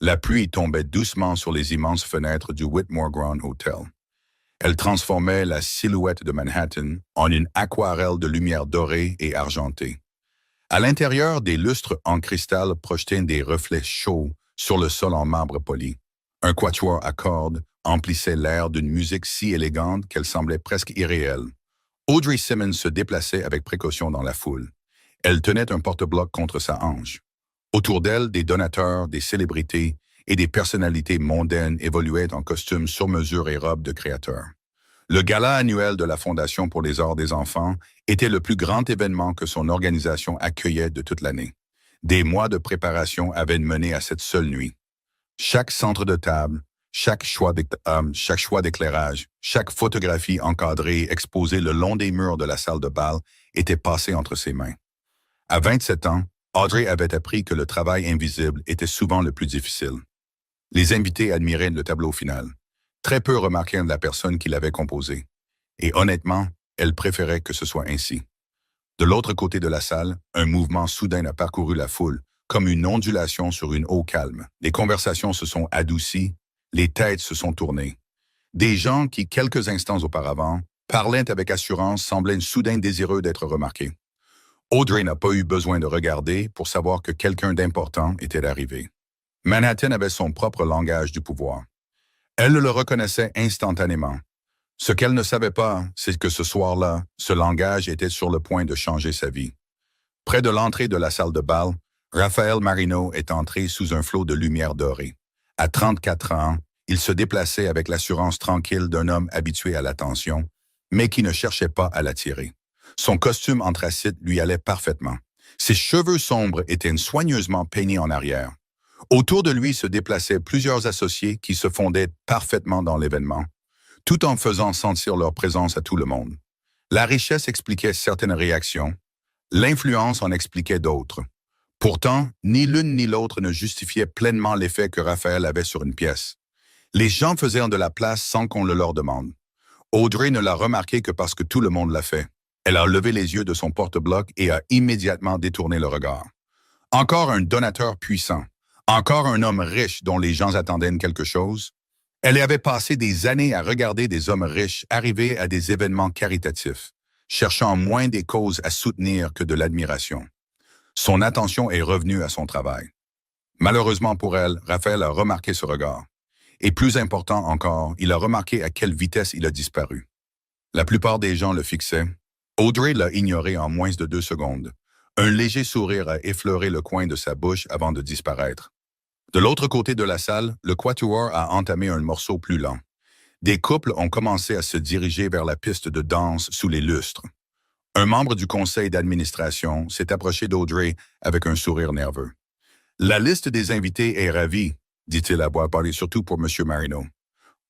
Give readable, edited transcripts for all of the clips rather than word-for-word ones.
La pluie tombait doucement sur les immenses fenêtres du Whitmore Grand Hotel. Elle transformait la silhouette de Manhattan en une aquarelle de lumière dorée et argentée. À l'intérieur, des lustres en cristal projetaient des reflets chauds sur le sol en marbre poli. Un quatuor à cordes emplissait l'air d'une musique si élégante qu'elle semblait presque irréelle. Audrey Simmons se déplaçait avec précaution dans la foule. Elle tenait un porte-bloc contre sa hanche. Autour d'elle, des donateurs, des célébrités et des personnalités mondaines évoluaient en costumes sur mesure et robes de créateurs. Le gala annuel de la Fondation pour les arts des enfants était le plus grand événement que son organisation accueillait de toute l'année. Des mois de préparation avaient mené à cette seule nuit. Chaque centre de table, chaque choix d'éclairage, chaque photographie encadrée exposée le long des murs de la salle de bal était passée entre ses mains. À 27 ans, Audrey avait appris que le travail invisible était souvent le plus difficile. Les invités admiraient le tableau final. Très peu remarquaient la personne qui l'avait composé. Et honnêtement, elle préférait que ce soit ainsi. De l'autre côté de la salle, un mouvement soudain a parcouru la foule, comme une ondulation sur une eau calme. Les conversations se sont adoucies, les têtes se sont tournées. Des gens qui, quelques instants auparavant, parlaient avec assurance semblaient soudain désireux d'être remarqués. Audrey n'a pas eu besoin de regarder pour savoir que quelqu'un d'important était arrivé. Manhattan avait son propre langage du pouvoir. Elle le reconnaissait instantanément. Ce qu'elle ne savait pas, c'est que ce soir-là, ce langage était sur le point de changer sa vie. Près de l'entrée de la salle de bal, Raphaël Marino est entré sous un flot de lumière dorée. À 34 ans, il se déplaçait avec l'assurance tranquille d'un homme habitué à l'attention, mais qui ne cherchait pas à l'attirer. Son costume anthracite lui allait parfaitement. Ses cheveux sombres étaient soigneusement peignés en arrière. Autour de lui se déplaçaient plusieurs associés qui se fondaient parfaitement dans l'événement, tout en faisant sentir leur présence à tout le monde. La richesse expliquait certaines réactions, l'influence en expliquait d'autres. Pourtant, ni l'une ni l'autre ne justifiait pleinement l'effet que Raphaël avait sur une pièce. Les gens faisaient de la place sans qu'on le leur demande. Audrey ne l'a remarqué que parce que tout le monde l'a fait. Elle a levé les yeux de son porte-bloc et a immédiatement détourné le regard. Encore un donateur puissant. Encore un homme riche dont les gens attendaient quelque chose. Elle avait passé des années à regarder des hommes riches arriver à des événements caritatifs, cherchant moins des causes à soutenir que de l'admiration. Son attention est revenue à son travail. Malheureusement pour elle, Raphaël a remarqué ce regard. Et plus important encore, il a remarqué à quelle vitesse il a disparu. La plupart des gens le fixaient. Audrey l'a ignoré en moins de 2 secondes. Un léger sourire a effleuré le coin de sa bouche avant de disparaître. De l'autre côté de la salle, le quatuor a entamé un morceau plus lent. Des couples ont commencé à se diriger vers la piste de danse sous les lustres. Un membre du conseil d'administration s'est approché d'Audrey avec un sourire nerveux. « La liste des invités est ravie », dit-il à voix basse, surtout pour M. Marino.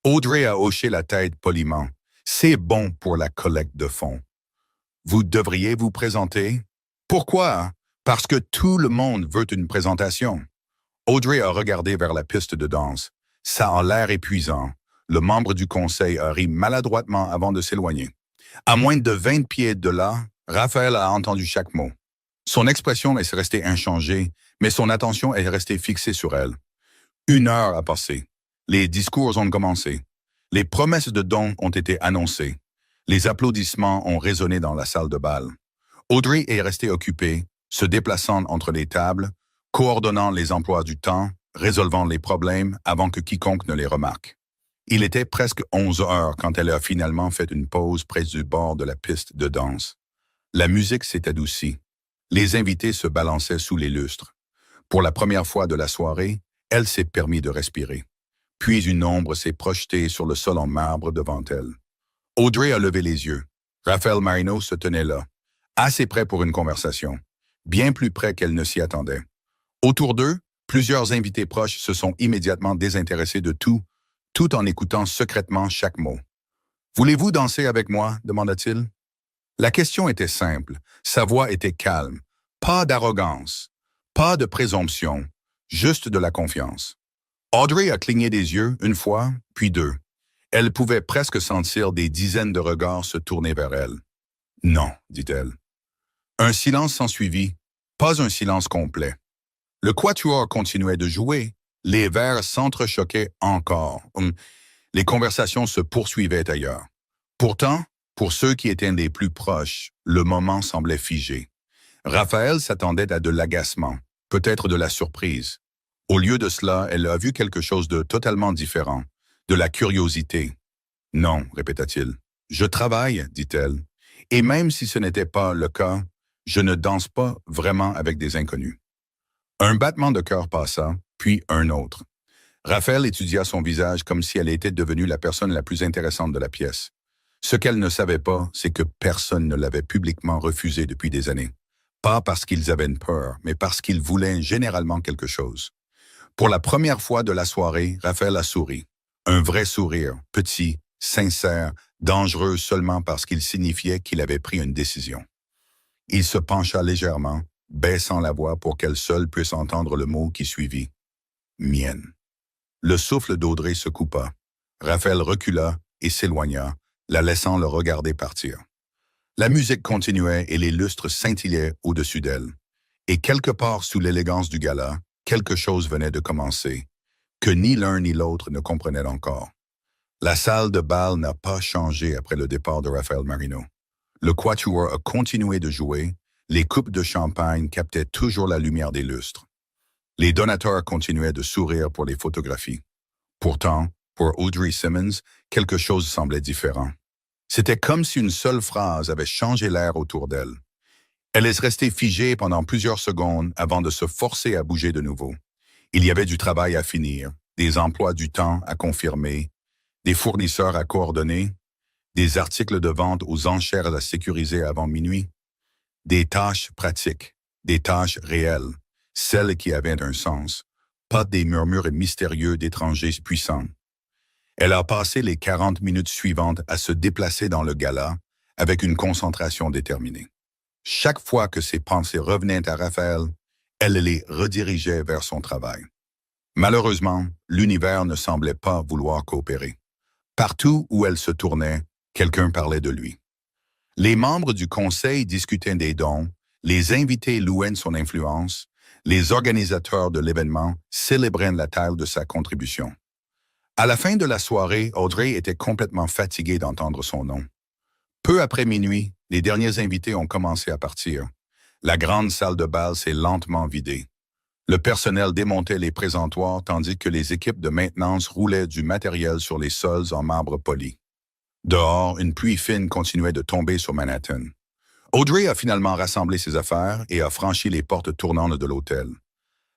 Audrey a hoché la tête poliment. « C'est bon pour la collecte de fonds. »« Vous devriez vous présenter. »« Pourquoi? Parce que tout le monde veut une présentation. » Audrey a regardé vers la piste de danse. Ça a l'air épuisant. Le membre du conseil a ri maladroitement avant de s'éloigner. À moins de 20 pieds de là, Raphaël a entendu chaque mot. Son expression est restée inchangée, mais son attention est restée fixée sur elle. 1 heure a passé. Les discours ont commencé. Les promesses de dons ont été annoncées. Les applaudissements ont résonné dans la salle de bal. Audrey est restée occupée, se déplaçant entre les tables, coordonnant les emplois du temps, résolvant les problèmes avant que quiconque ne les remarque. Il était presque 11 heures quand elle a finalement fait une pause près du bord de la piste de danse. La musique s'est adoucie. Les invités se balançaient sous les lustres. Pour la première fois de la soirée, elle s'est permis de respirer. Puis une ombre s'est projetée sur le sol en marbre devant elle. Audrey a levé les yeux. Raphaël Marino se tenait là, assez près pour une conversation, bien plus près qu'elle ne s'y attendait. Autour d'eux, plusieurs invités proches se sont immédiatement désintéressés de tout en écoutant secrètement chaque mot. « Voulez-vous danser avec moi ?» demanda-t-il. La question était simple, sa voix était calme. Pas d'arrogance, pas de présomption, juste de la confiance. Audrey a cligné des yeux 1 fois, puis 2. Elle pouvait presque sentir des dizaines de regards se tourner vers elle. « Non », dit-elle. Un silence s'ensuivit, pas un silence complet. Le quatuor continuait de jouer, Les verres s'entrechoquaient encore. Les conversations se poursuivaient ailleurs. Pourtant, pour ceux qui étaient les plus proches, le moment semblait figé. Raphaël s'attendait à de l'agacement, peut-être de la surprise. Au lieu de cela, elle a vu quelque chose de totalement différent, de la curiosité. « Non », répéta-t-il. « Je travaille, dit-elle. Et même si ce n'était pas le cas, je ne danse pas vraiment avec des inconnus. » Un battement de cœur passa, puis un autre. Raphaël étudia son visage comme si elle était devenue la personne la plus intéressante de la pièce. Ce qu'elle ne savait pas, c'est que personne ne l'avait publiquement refusé depuis des années. Pas parce qu'ils avaient une peur, mais parce qu'ils voulaient généralement quelque chose. Pour la première fois de la soirée, Raphaël a souri. Un vrai sourire, petit, sincère, dangereux seulement parce qu'il signifiait qu'il avait pris une décision. Il se pencha légèrement, baissant la voix pour qu'elle seule puisse entendre le mot qui suivit. « Mienne ». Le souffle d'Audrey se coupa. Raphaël recula et s'éloigna, la laissant le regarder partir. La musique continuait et les lustres scintillaient au-dessus d'elle. Et quelque part sous l'élégance du gala, quelque chose venait de commencer, que ni l'un ni l'autre ne comprenaient encore. La salle de bal n'a pas changé après le départ de Raphaël Marino. Le quatuor a continué de jouer, les coupes de champagne captaient toujours la lumière des lustres. Les donateurs continuaient de sourire pour les photographies. Pourtant, pour Audrey Simmons, quelque chose semblait différent. C'était comme si une seule phrase avait changé l'air autour d'elle. Elle est restée figée pendant plusieurs secondes avant de se forcer à bouger de nouveau. Il y avait du travail à finir, des emplois du temps à confirmer, des fournisseurs à coordonner, des articles de vente aux enchères à sécuriser avant minuit, des tâches pratiques, des tâches réelles, celles qui avaient un sens, pas des murmures mystérieux d'étrangers puissants. Elle a passé les 40 minutes suivantes à se déplacer dans le gala avec une concentration déterminée. Chaque fois que ses pensées revenaient à Raphaël, elle les redirigeait vers son travail. Malheureusement, l'univers ne semblait pas vouloir coopérer. Partout où elle se tournait, quelqu'un parlait de lui. Les membres du conseil discutaient des dons, les invités louaient son influence, les organisateurs de l'événement célébraient la taille de sa contribution. À la fin de la soirée, Audrey était complètement fatiguée d'entendre son nom. Peu après minuit, les derniers invités ont commencé à partir. La grande salle de bal s'est lentement vidée. Le personnel démontait les présentoirs tandis que les équipes de maintenance roulaient du matériel sur les sols en marbre poli. Dehors, une pluie fine continuait de tomber sur Manhattan. Audrey a finalement rassemblé ses affaires et a franchi les portes tournantes de l'hôtel.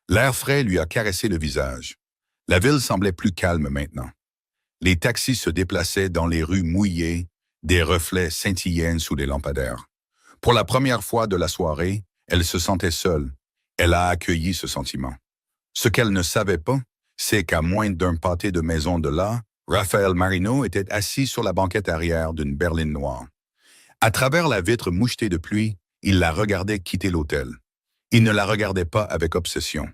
L'air frais lui a caressé le visage. La ville semblait plus calme maintenant. Les taxis se déplaçaient dans les rues mouillées, des reflets scintillaient sous les lampadaires. Pour la première fois de la soirée, elle se sentait seule. Elle a accueilli ce sentiment. Ce qu'elle ne savait pas, c'est qu'à moins d'un pâté de maison de là, Raphaël Marino était assis sur la banquette arrière d'une berline noire. À travers la vitre mouchetée de pluie, il la regardait quitter l'hôtel. Il ne la regardait pas avec obsession.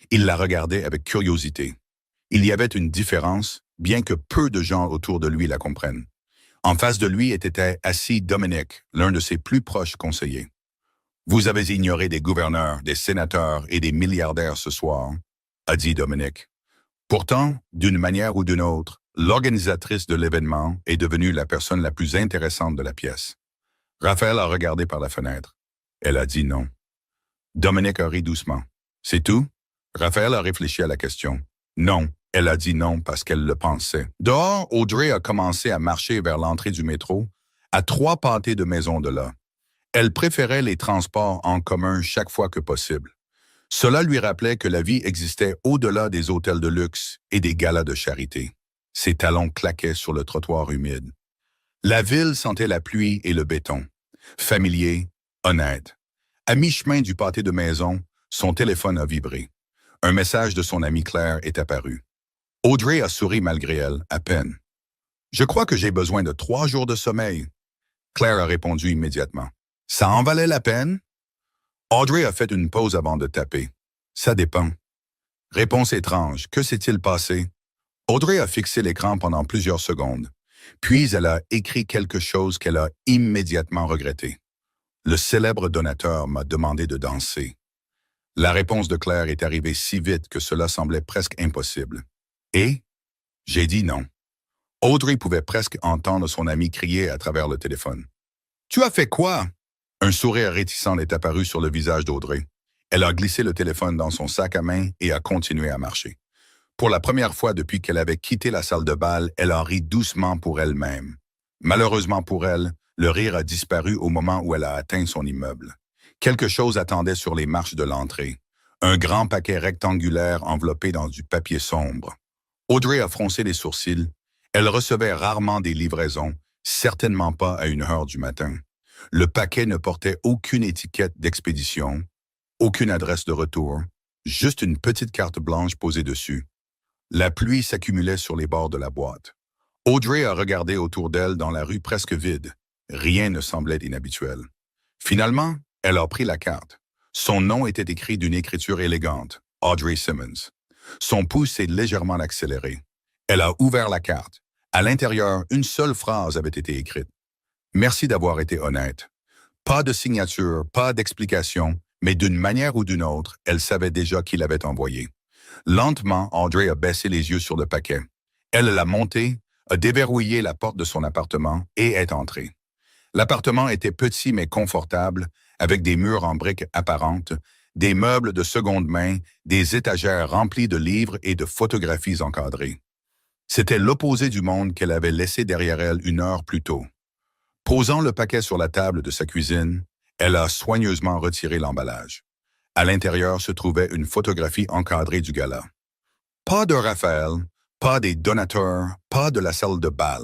Il la regardait avec curiosité. Il y avait une différence, bien que peu de gens autour de lui la comprennent. En face de lui était assis Dominic, l'un de ses plus proches conseillers. « Vous avez ignoré des gouverneurs, des sénateurs et des milliardaires ce soir », a dit Dominic. Pourtant, d'une manière ou d'une autre, l'organisatrice de l'événement est devenue la personne la plus intéressante de la pièce. Raphaël a regardé par la fenêtre. Elle a dit non. Dominic a ri doucement. « C'est tout ?» Raphaël a réfléchi à la question. « Non. » Elle a dit non parce qu'elle le pensait. Dehors, Audrey a commencé à marcher vers l'entrée du métro, à 3 pâtés de maison de là. Elle préférait les transports en commun chaque fois que possible. Cela lui rappelait que la vie existait au-delà des hôtels de luxe et des galas de charité. Ses talons claquaient sur le trottoir humide. La ville sentait la pluie et le béton. Familier, honnête. À mi-chemin du pâté de maison, son téléphone a vibré. Un message de son amie Claire est apparu. Audrey a souri malgré elle, à peine. « Je crois que j'ai besoin de 3 jours de sommeil. » Claire a répondu immédiatement. « Ça en valait la peine? » Audrey a fait une pause avant de taper. « Ça dépend. » Réponse étrange. Que s'est-il passé? Audrey a fixé l'écran pendant plusieurs secondes. Puis elle a écrit quelque chose qu'elle a immédiatement regretté. Le célèbre donateur m'a demandé de danser. La réponse de Claire est arrivée si vite que cela semblait presque impossible. Et j'ai dit non. Audrey pouvait presque entendre son ami crier à travers le téléphone. « Tu as fait quoi? » Un sourire réticent est apparu sur le visage d'Audrey. Elle a glissé le téléphone dans son sac à main et a continué à marcher. Pour la première fois depuis qu'elle avait quitté la salle de bal, elle en rit doucement pour elle-même. Malheureusement pour elle, le rire a disparu au moment où elle a atteint son immeuble. Quelque chose attendait sur les marches de l'entrée. Un grand paquet rectangulaire enveloppé dans du papier sombre. Audrey a froncé les sourcils. Elle recevait rarement des livraisons, certainement pas à 1 heure du matin. Le paquet ne portait aucune étiquette d'expédition, aucune adresse de retour, juste une petite carte blanche posée dessus. La pluie s'accumulait sur les bords de la boîte. Audrey a regardé autour d'elle dans la rue presque vide. Rien ne semblait inhabituel. Finalement, elle a pris la carte. Son nom était écrit d'une écriture élégante, Audrey Simmons. Son pouce s'est légèrement accéléré. Elle a ouvert la carte. À l'intérieur, une seule phrase avait été écrite. « Merci d'avoir été honnête. » Pas de signature, pas d'explication, mais d'une manière ou d'une autre, elle savait déjà qui l'avait envoyé. Lentement, Audrey a baissé les yeux sur le paquet. Elle l'a monté, a déverrouillé la porte de son appartement et est entrée. L'appartement était petit mais confortable, avec des murs en briques apparentes, des meubles de seconde main, des étagères remplies de livres et de photographies encadrées. C'était l'opposé du monde qu'elle avait laissé derrière elle 1 heure plus tôt. Posant le paquet sur la table de sa cuisine, elle a soigneusement retiré l'emballage. À l'intérieur se trouvait une photographie encadrée du gala. Pas de Raphaël, pas des donateurs, pas de la salle de bal.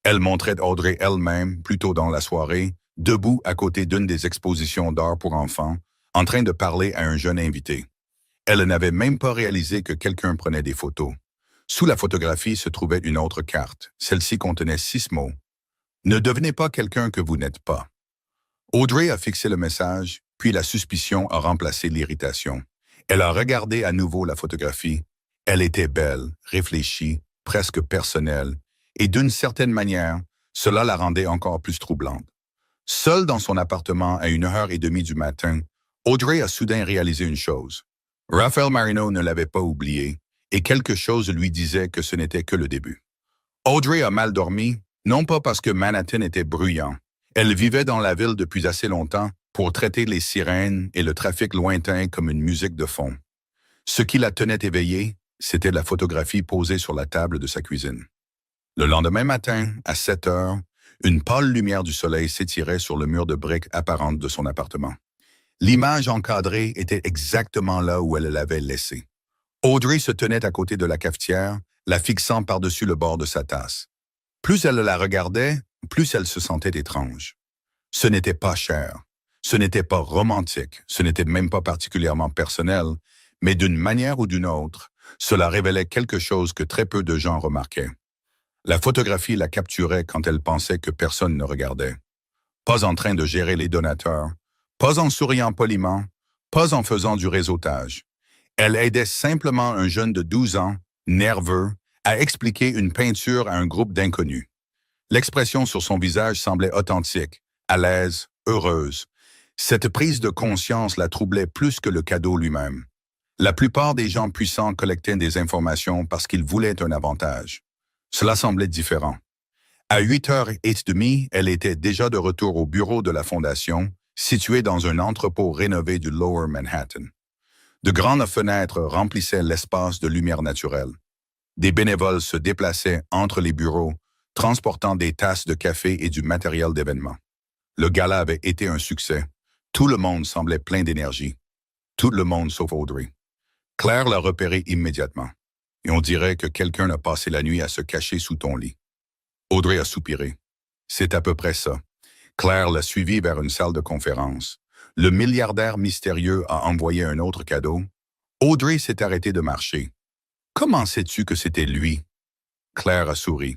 Elle montrait Audrey elle-même, plus tôt dans la soirée, debout à côté d'une des expositions d'art pour enfants, en train de parler à un jeune invité. Elle n'avait même pas réalisé que quelqu'un prenait des photos. Sous la photographie se trouvait une autre carte. Celle-ci contenait 6 mots. « Ne devenez pas quelqu'un que vous n'êtes pas. » Audrey a fixé le message, puis la suspicion a remplacé l'irritation. Elle a regardé à nouveau la photographie. Elle était belle, réfléchie, presque personnelle, et d'une certaine manière, cela la rendait encore plus troublante. Seule dans son appartement à 1h30 du matin, Audrey a soudain réalisé une chose. Raphaël Marino ne l'avait pas oublié, et quelque chose lui disait que ce n'était que le début. Audrey a mal dormi, non pas parce que Manhattan était bruyant. Elle vivait dans la ville depuis assez longtemps pour traiter les sirènes et le trafic lointain comme une musique de fond. Ce qui la tenait éveillée, c'était la photographie posée sur la table de sa cuisine. Le lendemain matin, à 7 heures, une pâle lumière du soleil s'étirait sur le mur de briques apparentes de son appartement. L'image encadrée était exactement là où elle l'avait laissée. Audrey se tenait à côté de la cafetière, la fixant par-dessus le bord de sa tasse. Plus elle la regardait, plus elle se sentait étrange. Ce n'était pas cher, ce n'était pas romantique, ce n'était même pas particulièrement personnel, mais d'une manière ou d'une autre, cela révélait quelque chose que très peu de gens remarquaient. La photographie la capturait quand elle pensait que personne ne regardait. Pas en train de gérer les donateurs, pas en souriant poliment, pas en faisant du réseautage. Elle aidait simplement un jeune de 12 ans, nerveux, à expliquer une peinture à un groupe d'inconnus. L'expression sur son visage semblait authentique, à l'aise, heureuse. Cette prise de conscience la troublait plus que le cadeau lui-même. La plupart des gens puissants collectaient des informations parce qu'ils voulaient un avantage. Cela semblait différent. À 8h30, elle était déjà de retour au bureau de la Fondation, situé dans un entrepôt rénové du Lower Manhattan. De grandes fenêtres remplissaient l'espace de lumière naturelle. Des bénévoles se déplaçaient entre les bureaux, transportant des tasses de café et du matériel d'événement. Le gala avait été un succès. Tout le monde semblait plein d'énergie. Tout le monde sauf Audrey. Claire l'a repéré immédiatement. Et on dirait que quelqu'un a passé la nuit à se cacher sous ton lit. Audrey a soupiré. C'est à peu près ça. Claire l'a suivi vers une salle de conférence. Le milliardaire mystérieux a envoyé un autre cadeau. Audrey s'est arrêtée de marcher. Comment sais-tu que c'était lui? Claire a souri.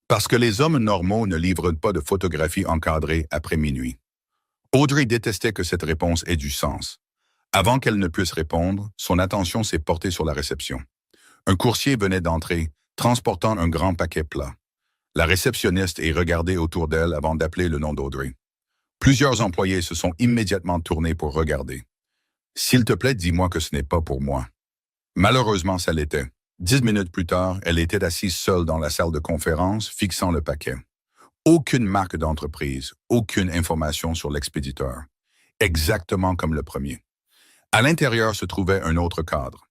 Parce que les hommes normaux ne livrent pas de photographies encadrées après minuit. Audrey détestait que cette réponse ait du sens. Avant qu'elle ne puisse répondre, son attention s'est portée sur la réception. Un coursier venait d'entrer, transportant un grand paquet plat. La réceptionniste est regardée autour d'elle avant d'appeler le nom d'Audrey. Plusieurs employés se sont immédiatement tournés pour regarder. S'il te plaît, dis-moi que ce n'est pas pour moi. Malheureusement, ça l'était. 10 minutes plus tard, elle était assise seule dans la salle de conférence, fixant le paquet. Aucune marque d'entreprise, aucune information sur l'expéditeur. Exactement comme le premier. À l'intérieur se trouvait un autre cadre.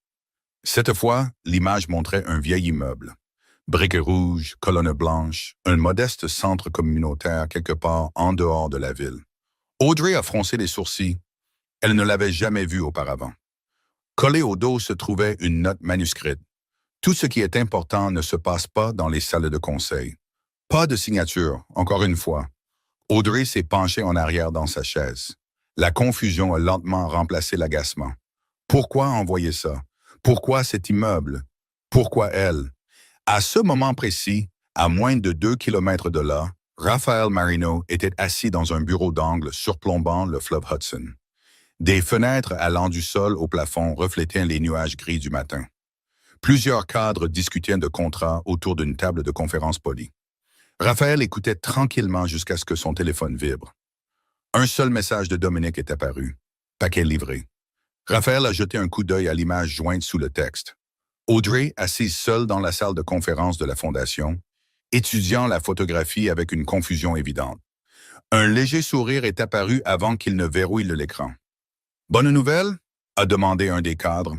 Cette fois, l'image montrait un vieil immeuble. Briques rouges, colonnes blanches, un modeste centre communautaire quelque part en dehors de la ville. Audrey a froncé les sourcils. Elle ne l'avait jamais vu auparavant. Collé au dos se trouvait une note manuscrite. Tout ce qui est important ne se passe pas dans les salles de conseil. Pas de signature, encore une fois. Audrey s'est penchée en arrière dans sa chaise. La confusion a lentement remplacé l'agacement. Pourquoi envoyer ça? Pourquoi cet immeuble? Pourquoi elle? À ce moment précis, à moins de 2 kilomètres de là, Raphaël Marino était assis dans un bureau d'angle surplombant le fleuve Hudson. Des fenêtres allant du sol au plafond reflétaient les nuages gris du matin. Plusieurs cadres discutaient de contrats autour d'une table de conférence polie. Raphaël écoutait tranquillement jusqu'à ce que son téléphone vibre. Un seul message de Dominique est apparu. Paquet livré. Raphaël a jeté un coup d'œil à l'image jointe sous le texte. Audrey, assise seule dans la salle de conférence de la Fondation, étudiant la photographie avec une confusion évidente. Un léger sourire est apparu avant qu'il ne verrouille l'écran. « Bonne nouvelle ?» a demandé un des cadres.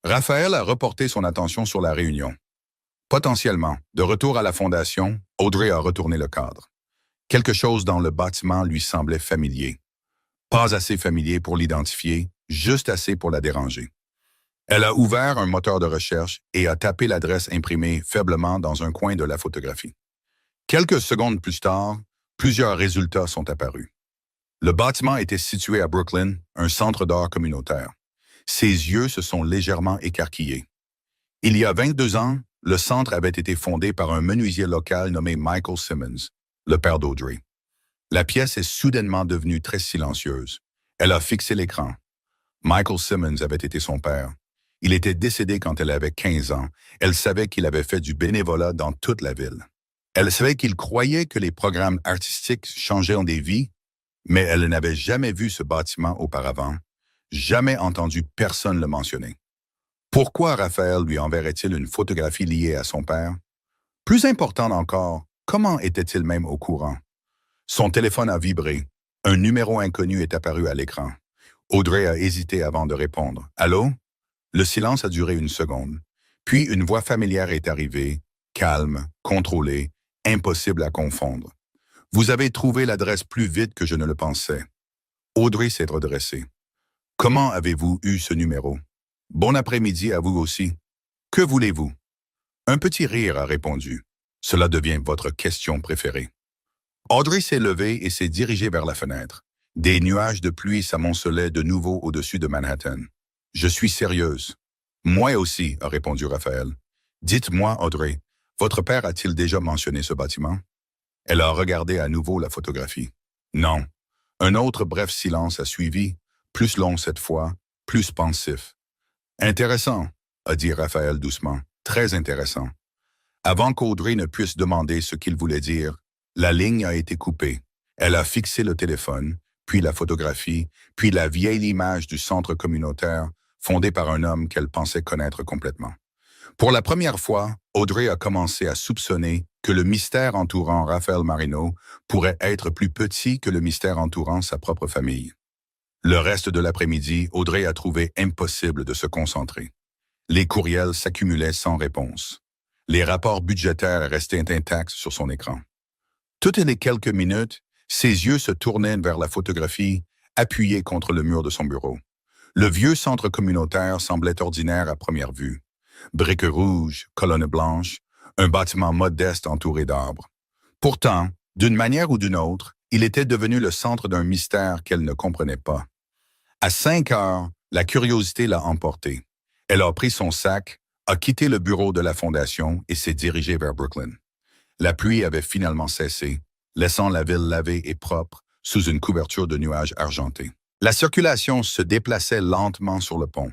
Raphaël a reporté son attention sur la réunion. Potentiellement, de retour à la Fondation, Audrey a retourné le cadre. Quelque chose dans le bâtiment lui semblait familier. Pas assez familier pour l'identifier, juste assez pour la déranger. Elle a ouvert un moteur de recherche et a tapé l'adresse imprimée faiblement dans un coin de la photographie. Quelques secondes plus tard, plusieurs résultats sont apparus. Le bâtiment était situé à Brooklyn, un centre d'art communautaire. Ses yeux se sont légèrement écarquillés. Il y a 22 ans, le centre avait été fondé par un menuisier local nommé Michael Simmons, le père d'Audrey. La pièce est soudainement devenue très silencieuse. Elle a fixé l'écran. Michael Simmons avait été son père. Il était décédé quand elle avait 15 ans. Elle savait qu'il avait fait du bénévolat dans toute la ville. Elle savait qu'il croyait que les programmes artistiques changeaient des vies, mais elle n'avait jamais vu ce bâtiment auparavant, jamais entendu personne le mentionner. Pourquoi Raphaël lui enverrait-il une photographie liée à son père? Plus important encore, comment était-il même au courant? Son téléphone a vibré. Un numéro inconnu est apparu à l'écran. Audrey a hésité avant de répondre. « Allô ?» Le silence a duré une seconde. Puis une voix familière est arrivée, calme, contrôlée, impossible à confondre. « Vous avez trouvé l'adresse plus vite que je ne le pensais. » Audrey s'est redressée. « Comment avez-vous eu ce numéro? » « Bon après-midi à vous aussi. Que voulez-vous? » Un petit rire a répondu. « Cela devient votre question préférée. » Audrey s'est levée et s'est dirigée vers la fenêtre. Des nuages de pluie s'amoncelaient de nouveau au-dessus de Manhattan. « Je suis sérieuse. »« Moi aussi, » a répondu Raphaël. « Dites-moi, Audrey, votre père a-t-il déjà mentionné ce bâtiment? » Elle a regardé à nouveau la photographie. « Non. » Un autre bref silence a suivi, plus long cette fois, plus pensif. « Intéressant, » a dit Raphaël doucement. « Très intéressant. » Avant qu'Audrey ne puisse demander ce qu'il voulait dire, la ligne a été coupée. Elle a fixé le téléphone, puis la photographie, puis la vieille image du centre communautaire fondé par un homme qu'elle pensait connaître complètement. Pour la première fois, Audrey a commencé à soupçonner que le mystère entourant Raphaël Marino pourrait être plus petit que le mystère entourant sa propre famille. Le reste de l'après-midi, Audrey a trouvé impossible de se concentrer. Les courriels s'accumulaient sans réponse. Les rapports budgétaires restaient intacts sur son écran. Toutes les quelques minutes, ses yeux se tournaient vers la photographie, appuyée contre le mur de son bureau. Le vieux centre communautaire semblait ordinaire à première vue. Briques rouges, colonnes blanches, un bâtiment modeste entouré d'arbres. Pourtant, d'une manière ou d'une autre, il était devenu le centre d'un mystère qu'elle ne comprenait pas. À 5 heures, la curiosité l'a emportée. Elle a pris son sac, a quitté le bureau de la Fondation et s'est dirigée vers Brooklyn. La pluie avait finalement cessé, laissant la ville lavée et propre sous une couverture de nuages argentés. La circulation se déplaçait lentement sur le pont.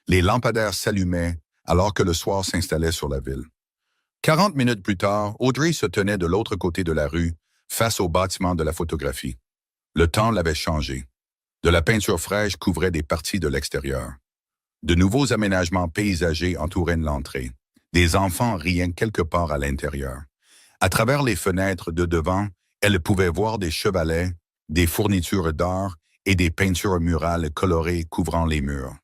Les lampadaires s'allumaient alors que le soir s'installait sur la ville. 40 minutes plus tard, Audrey se tenait de l'autre côté de la rue, face au bâtiment de la photographie. Le temps l'avait changé. De la peinture fraîche couvrait des parties de l'extérieur. De nouveaux aménagements paysagers entouraient l'entrée. Des enfants riaient quelque part à l'intérieur. À travers les fenêtres de devant, elle pouvait voir des chevalets, des fournitures d'art et des peintures murales colorées couvrant les murs.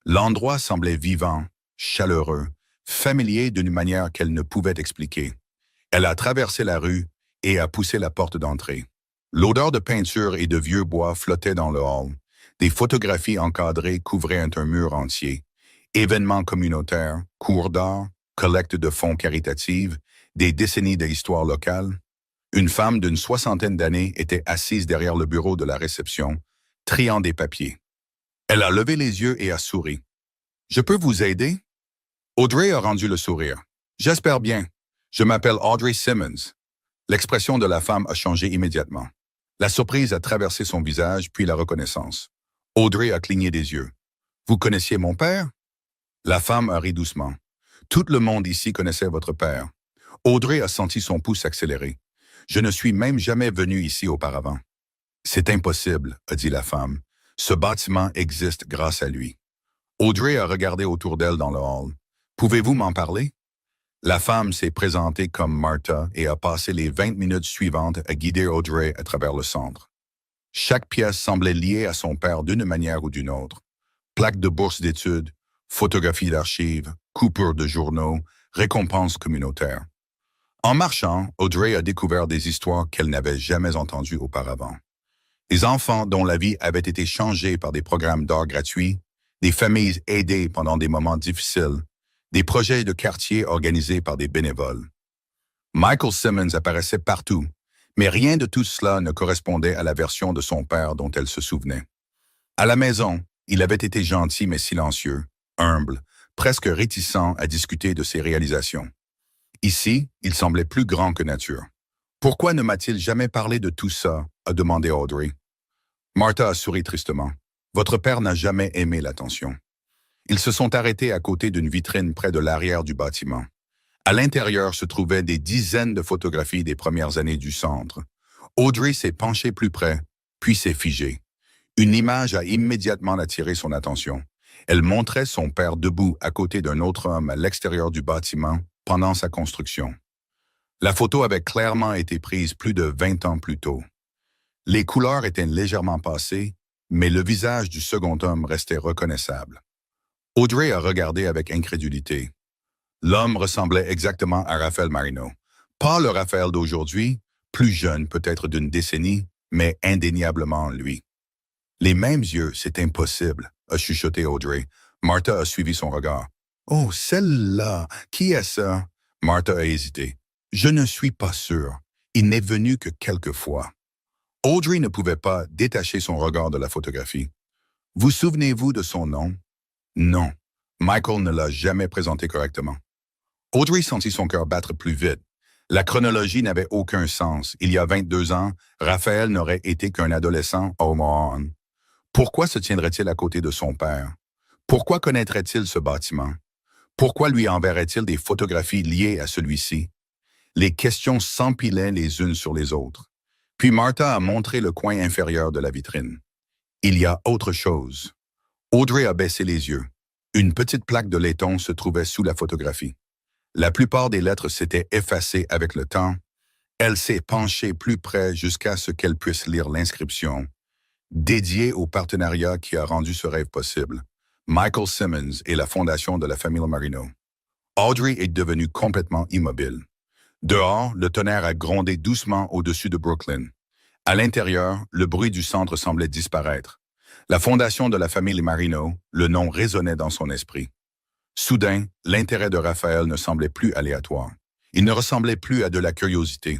L'endroit semblait vivant, chaleureux, familier d'une manière qu'elle ne pouvait expliquer. Elle a traversé la rue et a poussé la porte d'entrée. L'odeur de peinture et de vieux bois flottait dans le hall. Des photographies encadrées couvraient un mur entier. Événements communautaires, cours d'art, collecte de fonds caritatifs, des décennies d'histoire locale. Une femme d'une 60aine d'années était assise derrière le bureau de la réception, triant des papiers. Elle a levé les yeux et a souri. « Je peux vous aider? » Audrey a rendu le sourire. « J'espère bien. Je m'appelle Audrey Simmons. » L'expression de la femme a changé immédiatement. La surprise a traversé son visage, puis la reconnaissance. Audrey a cligné des yeux. « Vous connaissiez mon père? » La femme a ri doucement. « Tout le monde ici connaissait votre père. » Audrey a senti son pouce accélérer. « Je ne suis même jamais venu ici auparavant. »« C'est impossible, » a dit la femme. « Ce bâtiment existe grâce à lui. » Audrey a regardé autour d'elle dans le hall. « Pouvez-vous m'en parler? » La femme s'est présentée comme Martha et a passé les 20 minutes suivantes à guider Audrey à travers le centre. Chaque pièce semblait liée à son père d'une manière ou d'une autre. Plaques de bourse d'études, photographies d'archives, coupures de journaux, récompenses communautaires. En marchant, Audrey a découvert des histoires qu'elle n'avait jamais entendues auparavant. Des enfants dont la vie avait été changée par des programmes d'art gratuits, des familles aidées pendant des moments difficiles, des projets de quartier organisés par des bénévoles. Michael Simmons apparaissait partout, mais rien de tout cela ne correspondait à la version de son père dont elle se souvenait. À la maison, il avait été gentil mais silencieux, humble, presque réticent à discuter de ses réalisations. Ici, il semblait plus grand que nature. « Pourquoi ne m'a-t-il jamais parlé de tout ça ?» a demandé Audrey. Martha a souri tristement. « Votre père n'a jamais aimé l'attention. » Ils se sont arrêtés à côté d'une vitrine près de l'arrière du bâtiment. À l'intérieur se trouvaient des dizaines de photographies des premières années du centre. Audrey s'est penchée plus près, puis s'est figée. Une image a immédiatement attiré son attention. Elle montrait son père debout à côté d'un autre homme à l'extérieur du bâtiment pendant sa construction. La photo avait clairement été prise plus de 20 ans plus tôt. Les couleurs étaient légèrement passées, mais le visage du second homme restait reconnaissable. Audrey a regardé avec incrédulité. L'homme ressemblait exactement à Raphaël Marino. Pas le Raphaël d'aujourd'hui, plus jeune peut-être d'une décennie, mais indéniablement lui. Les mêmes yeux, c'est impossible, a chuchoté Audrey. Martha a suivi son regard. « Oh, celle-là, qui est ça? » Martha a hésité. « Je ne suis pas sûr. Il n'est venu que quelques fois. » Audrey ne pouvait pas détacher son regard de la photographie. « Vous souvenez-vous de son nom? » Non, Michael ne l'a jamais présenté correctement. Audrey sentit son cœur battre plus vite. La chronologie n'avait aucun sens. Il y a 22 ans, Raphaël n'aurait été qu'un adolescent à Omaha. Pourquoi se tiendrait-il à côté de son père? Pourquoi connaîtrait-il ce bâtiment? Pourquoi lui enverrait-il des photographies liées à celui-ci? Les questions s'empilaient les unes sur les autres. Puis Martha a montré le coin inférieur de la vitrine. Il y a autre chose. Audrey a baissé les yeux. Une petite plaque de laiton se trouvait sous la photographie. La plupart des lettres s'étaient effacées avec le temps. Elle s'est penchée plus près jusqu'à ce qu'elle puisse lire l'inscription. Dédiée au partenariat qui a rendu ce rêve possible. Michael Simmons et la fondation de la famille Marino. Audrey est devenue complètement immobile. Dehors, le tonnerre a grondé doucement au-dessus de Brooklyn. À l'intérieur, le bruit du centre semblait disparaître. La fondation de la famille Marino, le nom résonnait dans son esprit. Soudain, l'intérêt de Raphaël ne semblait plus aléatoire. Il ne ressemblait plus à de la curiosité.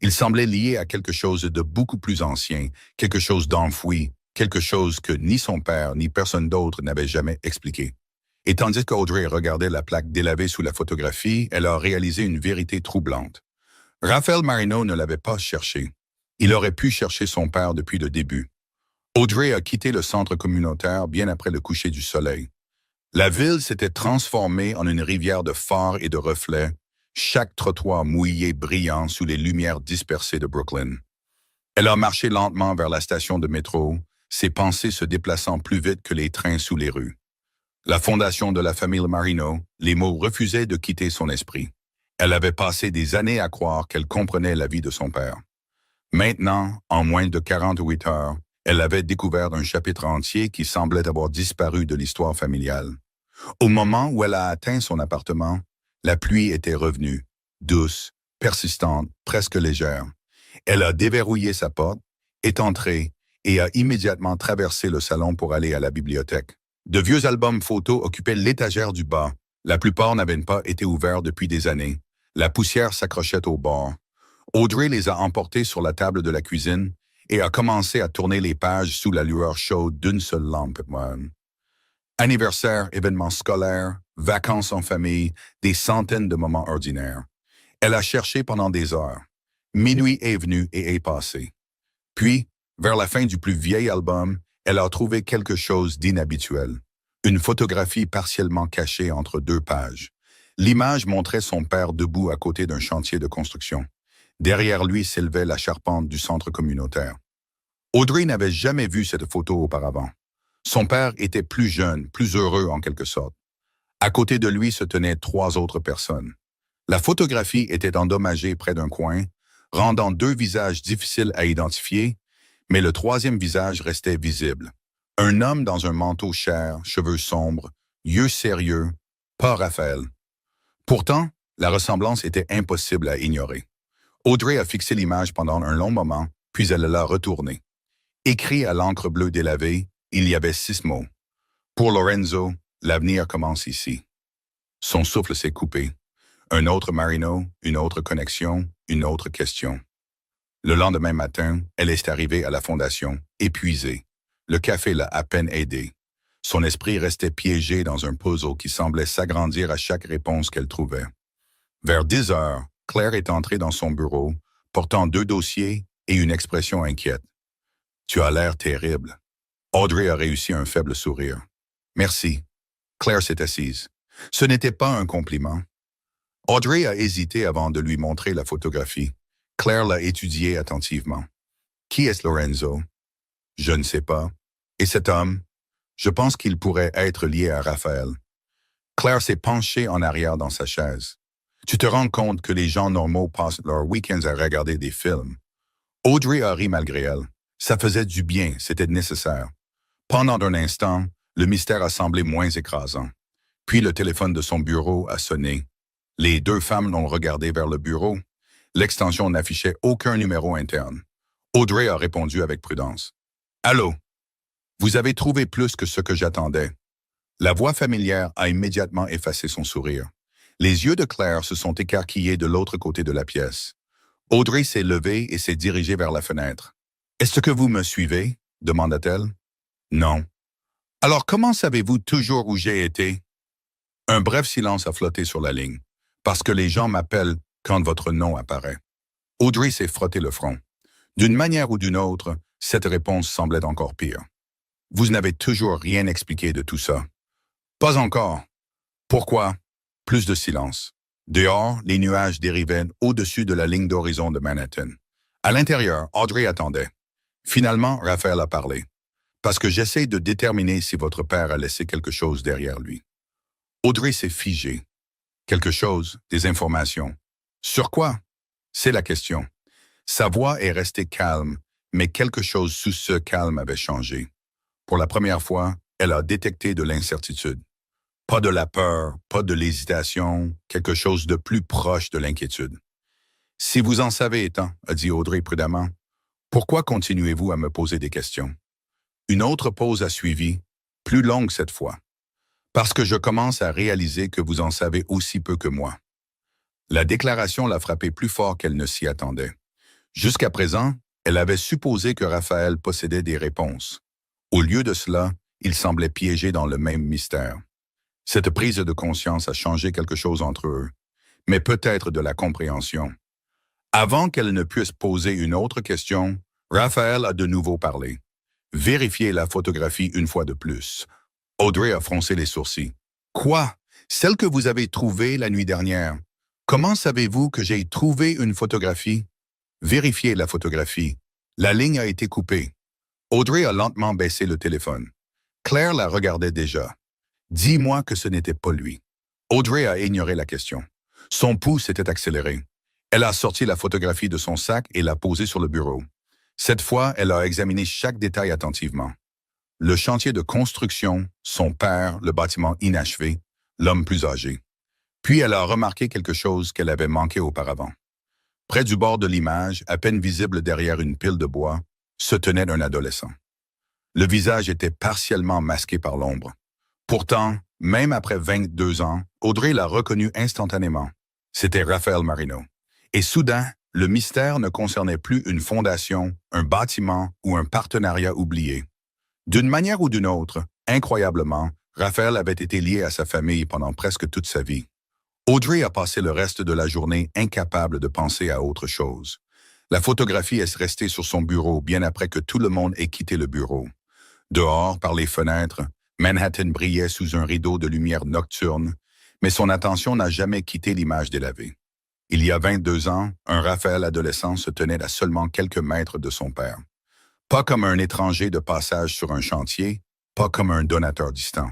Il semblait lié à quelque chose de beaucoup plus ancien, quelque chose d'enfoui, quelque chose que ni son père ni personne d'autre n'avait jamais expliqué. Et tandis qu'Audrey regardait la plaque délavée sous la photographie, elle a réalisé une vérité troublante. Raphaël Marino ne l'avait pas cherché. Il aurait pu chercher son père depuis le début. Audrey a quitté le centre communautaire bien après le coucher du soleil. La ville s'était transformée en une rivière de phares et de reflets, chaque trottoir mouillé brillant sous les lumières dispersées de Brooklyn. Elle a marché lentement vers la station de métro, ses pensées se déplaçant plus vite que les trains sous les rues. La fondation de la famille Marino, les mots refusaient de quitter son esprit. Elle avait passé des années à croire qu'elle comprenait la vie de son père. Maintenant, en moins de 48 heures, elle avait découvert un chapitre entier qui semblait avoir disparu de l'histoire familiale. Au moment où elle a atteint son appartement, la pluie était revenue, douce, persistante, presque légère. Elle a déverrouillé sa porte, est entrée et a immédiatement traversé le salon pour aller à la bibliothèque. De vieux albums photos occupaient l'étagère du bas. La plupart n'avaient pas été ouverts depuis des années. La poussière s'accrochait au bord. Audrey les a emportés sur la table de la cuisine et a commencé à tourner les pages sous la lueur chaude d'une seule lampe. Anniversaires, événements scolaires, vacances en famille, des centaines de moments ordinaires. Elle a cherché pendant des heures. Minuit est venu et est passé. Puis, vers la fin du plus vieil album, elle a trouvé quelque chose d'inhabituel. Une photographie partiellement cachée entre deux pages. L'image montrait son père debout à côté d'un chantier de construction. Derrière lui s'élevait la charpente du centre communautaire. Audrey n'avait jamais vu cette photo auparavant. Son père était plus jeune, plus heureux en quelque sorte. À côté de lui se tenaient 3 autres personnes. La photographie était endommagée près d'un coin, rendant 2 visages difficiles à identifier, mais le 3e visage restait visible. Un homme dans un manteau cher, cheveux sombres, yeux sérieux, pas Raphaël. Pourtant, la ressemblance était impossible à ignorer. Audrey a fixé l'image pendant un long moment, puis elle l'a retournée. Écrit à l'encre bleue délavée, il y avait 6 mots. Pour Lorenzo, l'avenir commence ici. Son souffle s'est coupé. Un autre Marino, une autre connexion, une autre question. Le lendemain matin, elle est arrivée à la fondation, épuisée. Le café l'a à peine aidée. Son esprit restait piégé dans un puzzle qui semblait s'agrandir à chaque réponse qu'elle trouvait. Vers 10 heures, Claire est entrée dans son bureau, portant 2 dossiers et une expression inquiète. « Tu as l'air terrible. » Audrey a réussi un faible sourire. « Merci. » Claire s'est assise. Ce n'était pas un compliment. Audrey a hésité avant de lui montrer la photographie. Claire l'a étudiée attentivement. « Qui est Lorenzo? » »« Je ne sais pas. »« Et cet homme? » »« Je pense qu'il pourrait être lié à Raphaël. » Claire s'est penchée en arrière dans sa chaise. « Tu te rends compte que les gens normaux passent leurs week-ends à regarder des films. » Audrey a ri malgré elle. Ça faisait du bien, c'était nécessaire. Pendant un instant, le mystère a semblé moins écrasant. Puis le téléphone de son bureau a sonné. Les 2 femmes l'ont regardé vers le bureau. L'extension n'affichait aucun numéro interne. Audrey a répondu avec prudence. « Allô? Vous avez trouvé plus que ce que j'attendais. » La voix familière a immédiatement effacé son sourire. Les yeux de Claire se sont écarquillés de l'autre côté de la pièce. Audrey s'est levée et s'est dirigée vers la fenêtre. « Est-ce que vous me suivez? » demanda-t-elle. « Non. »« Alors comment savez-vous toujours où j'ai été? » Un bref silence a flotté sur la ligne. « Parce que les gens m'appellent quand votre nom apparaît. » Audrey s'est frotté le front. D'une manière ou d'une autre, cette réponse semblait encore pire. « Vous n'avez toujours rien expliqué de tout ça. »« Pas encore. »« Pourquoi? » Plus de silence. Dehors, les nuages dérivaient au-dessus de la ligne d'horizon de Manhattan. À l'intérieur, Audrey attendait. Finalement, Raphaël a parlé. « Parce que j'essaie de déterminer si votre père a laissé quelque chose derrière lui. » Audrey s'est figée. Quelque chose, des informations. Sur quoi? C'est la question. Sa voix est restée calme, mais quelque chose sous ce calme avait changé. Pour la première fois, elle a détecté de l'incertitude. Pas de la peur, pas de l'hésitation, quelque chose de plus proche de l'inquiétude. « Si vous en savez tant, » a dit Audrey prudemment, « pourquoi continuez-vous à me poser des questions? » Une autre pause a suivi, plus longue cette fois. « Parce que je commence à réaliser que vous en savez aussi peu que moi. » La déclaration l'a frappée plus fort qu'elle ne s'y attendait. Jusqu'à présent, elle avait supposé que Raphaël possédait des réponses. Au lieu de cela, il semblait piégé dans le même mystère. Cette prise de conscience a changé quelque chose entre eux, mais peut-être de la compréhension. Avant qu'elle ne puisse poser une autre question, Raphaël a de nouveau parlé. Vérifiez la photographie une fois de plus. Audrey a froncé les sourcils. « Quoi? Celle que vous avez trouvée la nuit dernière? Comment savez-vous que j'ai trouvé une photographie? » Vérifiez la photographie. La ligne a été coupée. Audrey a lentement baissé le téléphone. Claire la regardait déjà. Dis-moi que ce n'était pas lui. Audrey a ignoré la question. Son pouce était accéléré. Elle a sorti la photographie de son sac et l'a posée sur le bureau. Cette fois, elle a examiné chaque détail attentivement. Le chantier de construction, son père, le bâtiment inachevé, l'homme plus âgé. Puis elle a remarqué quelque chose qu'elle avait manqué auparavant. Près du bord de l'image, à peine visible derrière une pile de bois, se tenait un adolescent. Le visage était partiellement masqué par l'ombre. Pourtant, même après 22 ans, Audrey l'a reconnu instantanément. C'était Raphaël Marino. Et soudain, le mystère ne concernait plus une fondation, un bâtiment ou un partenariat oublié. D'une manière ou d'une autre, incroyablement, Raphaël avait été lié à sa famille pendant presque toute sa vie. Audrey a passé le reste de la journée incapable de penser à autre chose. La photographie est restée sur son bureau bien après que tout le monde ait quitté le bureau. Dehors, par les fenêtres, Manhattan brillait sous un rideau de lumière nocturne, mais son attention n'a jamais quitté l'image délavée. Il y a 22 ans, un Raphaël adolescent se tenait à seulement quelques mètres de son père. Pas comme un étranger de passage sur un chantier, pas comme un donateur distant.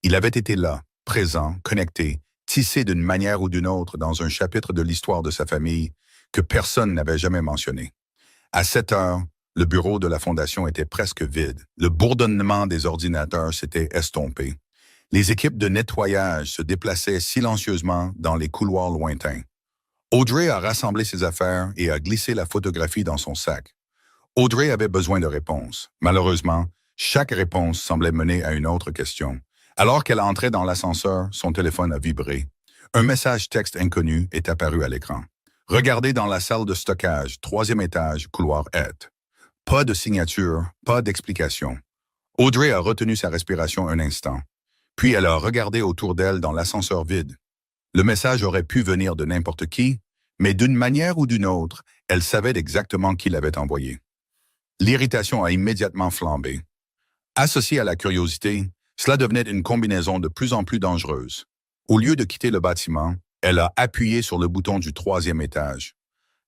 Il avait été là, présent, connecté, tissé d'une manière ou d'une autre dans un chapitre de l'histoire de sa famille que personne n'avait jamais mentionné. À 7 heures, le bureau de la Fondation était presque vide. Le bourdonnement des ordinateurs s'était estompé. Les équipes de nettoyage se déplaçaient silencieusement dans les couloirs lointains. Audrey a rassemblé ses affaires et a glissé la photographie dans son sac. Audrey avait besoin de réponses. Malheureusement, chaque réponse semblait mener à une autre question. Alors qu'elle entrait dans l'ascenseur, son téléphone a vibré. Un message texte inconnu est apparu à l'écran. Regardez dans la salle de stockage, 3e étage, couloir Est. Pas de signature, pas d'explication. Audrey a retenu sa respiration un instant. Puis elle a regardé autour d'elle dans l'ascenseur vide. Le message aurait pu venir de n'importe qui, mais d'une manière ou d'une autre, elle savait exactement qui l'avait envoyé. L'irritation a immédiatement flambé. Associée à la curiosité, cela devenait une combinaison de plus en plus dangereuse. Au lieu de quitter le bâtiment, elle a appuyé sur le bouton du 3e étage.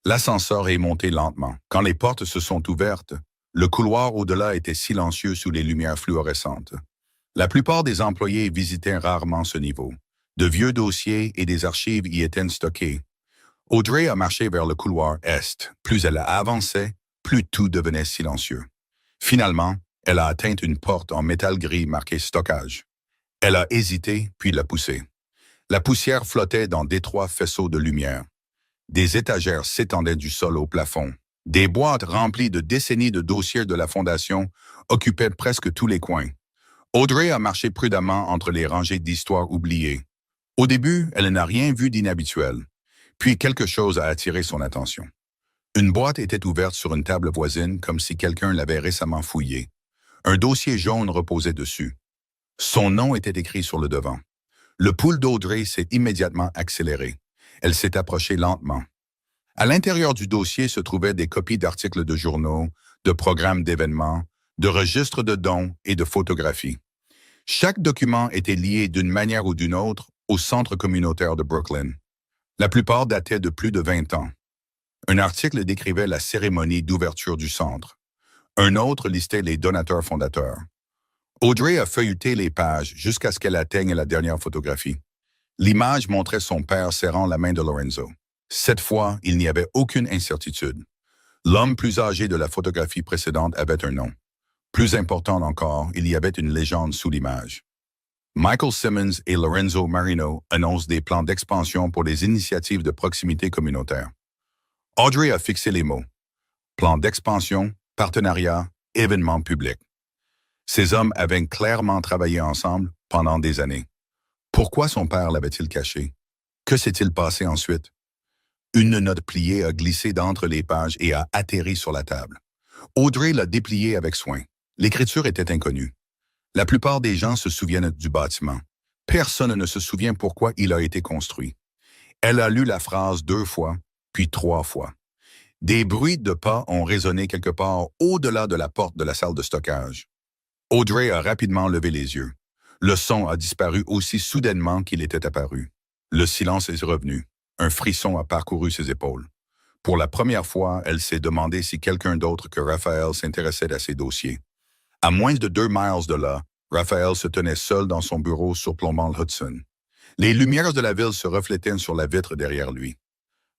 L'ascenseur est monté lentement. Quand les portes se sont ouvertes, le couloir au-delà était silencieux sous les lumières fluorescentes. La plupart des employés visitaient rarement ce niveau. De vieux dossiers et des archives y étaient stockés. Audrey a marché vers le couloir Est. Plus elle avançait, plus tout devenait silencieux. Finalement, elle a atteint une porte en métal gris marquée « Stockage ». Elle a hésité, puis l'a poussée. La poussière flottait dans d'étroits faisceaux de lumière. Des étagères s'étendaient du sol au plafond. Des boîtes remplies de décennies de dossiers de la Fondation occupaient presque tous les coins. Audrey a marché prudemment entre les rangées d'histoires oubliées. Au début, elle n'a rien vu d'inhabituel. Puis quelque chose a attiré son attention. Une boîte était ouverte sur une table voisine comme si quelqu'un l'avait récemment fouillée. Un dossier jaune reposait dessus. Son nom était écrit sur le devant. Le pouls d'Audrey s'est immédiatement accéléré. Elle s'est approchée lentement. À l'intérieur du dossier se trouvaient des copies d'articles de journaux, de programmes d'événements, de registres de dons et de photographies. Chaque document était lié d'une manière ou d'une autre au centre communautaire de Brooklyn. La plupart dataient de plus de 20 ans. Un article décrivait la cérémonie d'ouverture du centre. Un autre listait les donateurs fondateurs. Audrey a feuilleté les pages jusqu'à ce qu'elle atteigne la dernière photographie. L'image montrait son père serrant la main de Lorenzo. Cette fois, il n'y avait aucune incertitude. L'homme plus âgé de la photographie précédente avait un nom. Plus important encore, il y avait une légende sous l'image. Michael Simmons et Lorenzo Marino annoncent des plans d'expansion pour les initiatives de proximité communautaire. Audrey a fixé les mots. Plan d'expansion, partenariat, événement public. Ces hommes avaient clairement travaillé ensemble pendant des années. Pourquoi son père l'avait-il caché? Que s'est-il passé ensuite? Une note pliée a glissé d'entre les pages et a atterri sur la table. Audrey l'a dépliée avec soin. L'écriture était inconnue. La plupart des gens se souviennent du bâtiment. Personne ne se souvient pourquoi il a été construit. Elle a lu la phrase 2 fois, puis 3 fois. Des bruits de pas ont résonné quelque part au-delà de la porte de la salle de stockage. Audrey a rapidement levé les yeux. Le son a disparu aussi soudainement qu'il était apparu. Le silence est revenu. Un frisson a parcouru ses épaules. Pour la première fois, elle s'est demandé si quelqu'un d'autre que Raphaël s'intéressait à ses dossiers. À moins de 2 miles de là, Raphaël se tenait seul dans son bureau surplombant l'Hudson. Les lumières de la ville se reflétaient sur la vitre derrière lui.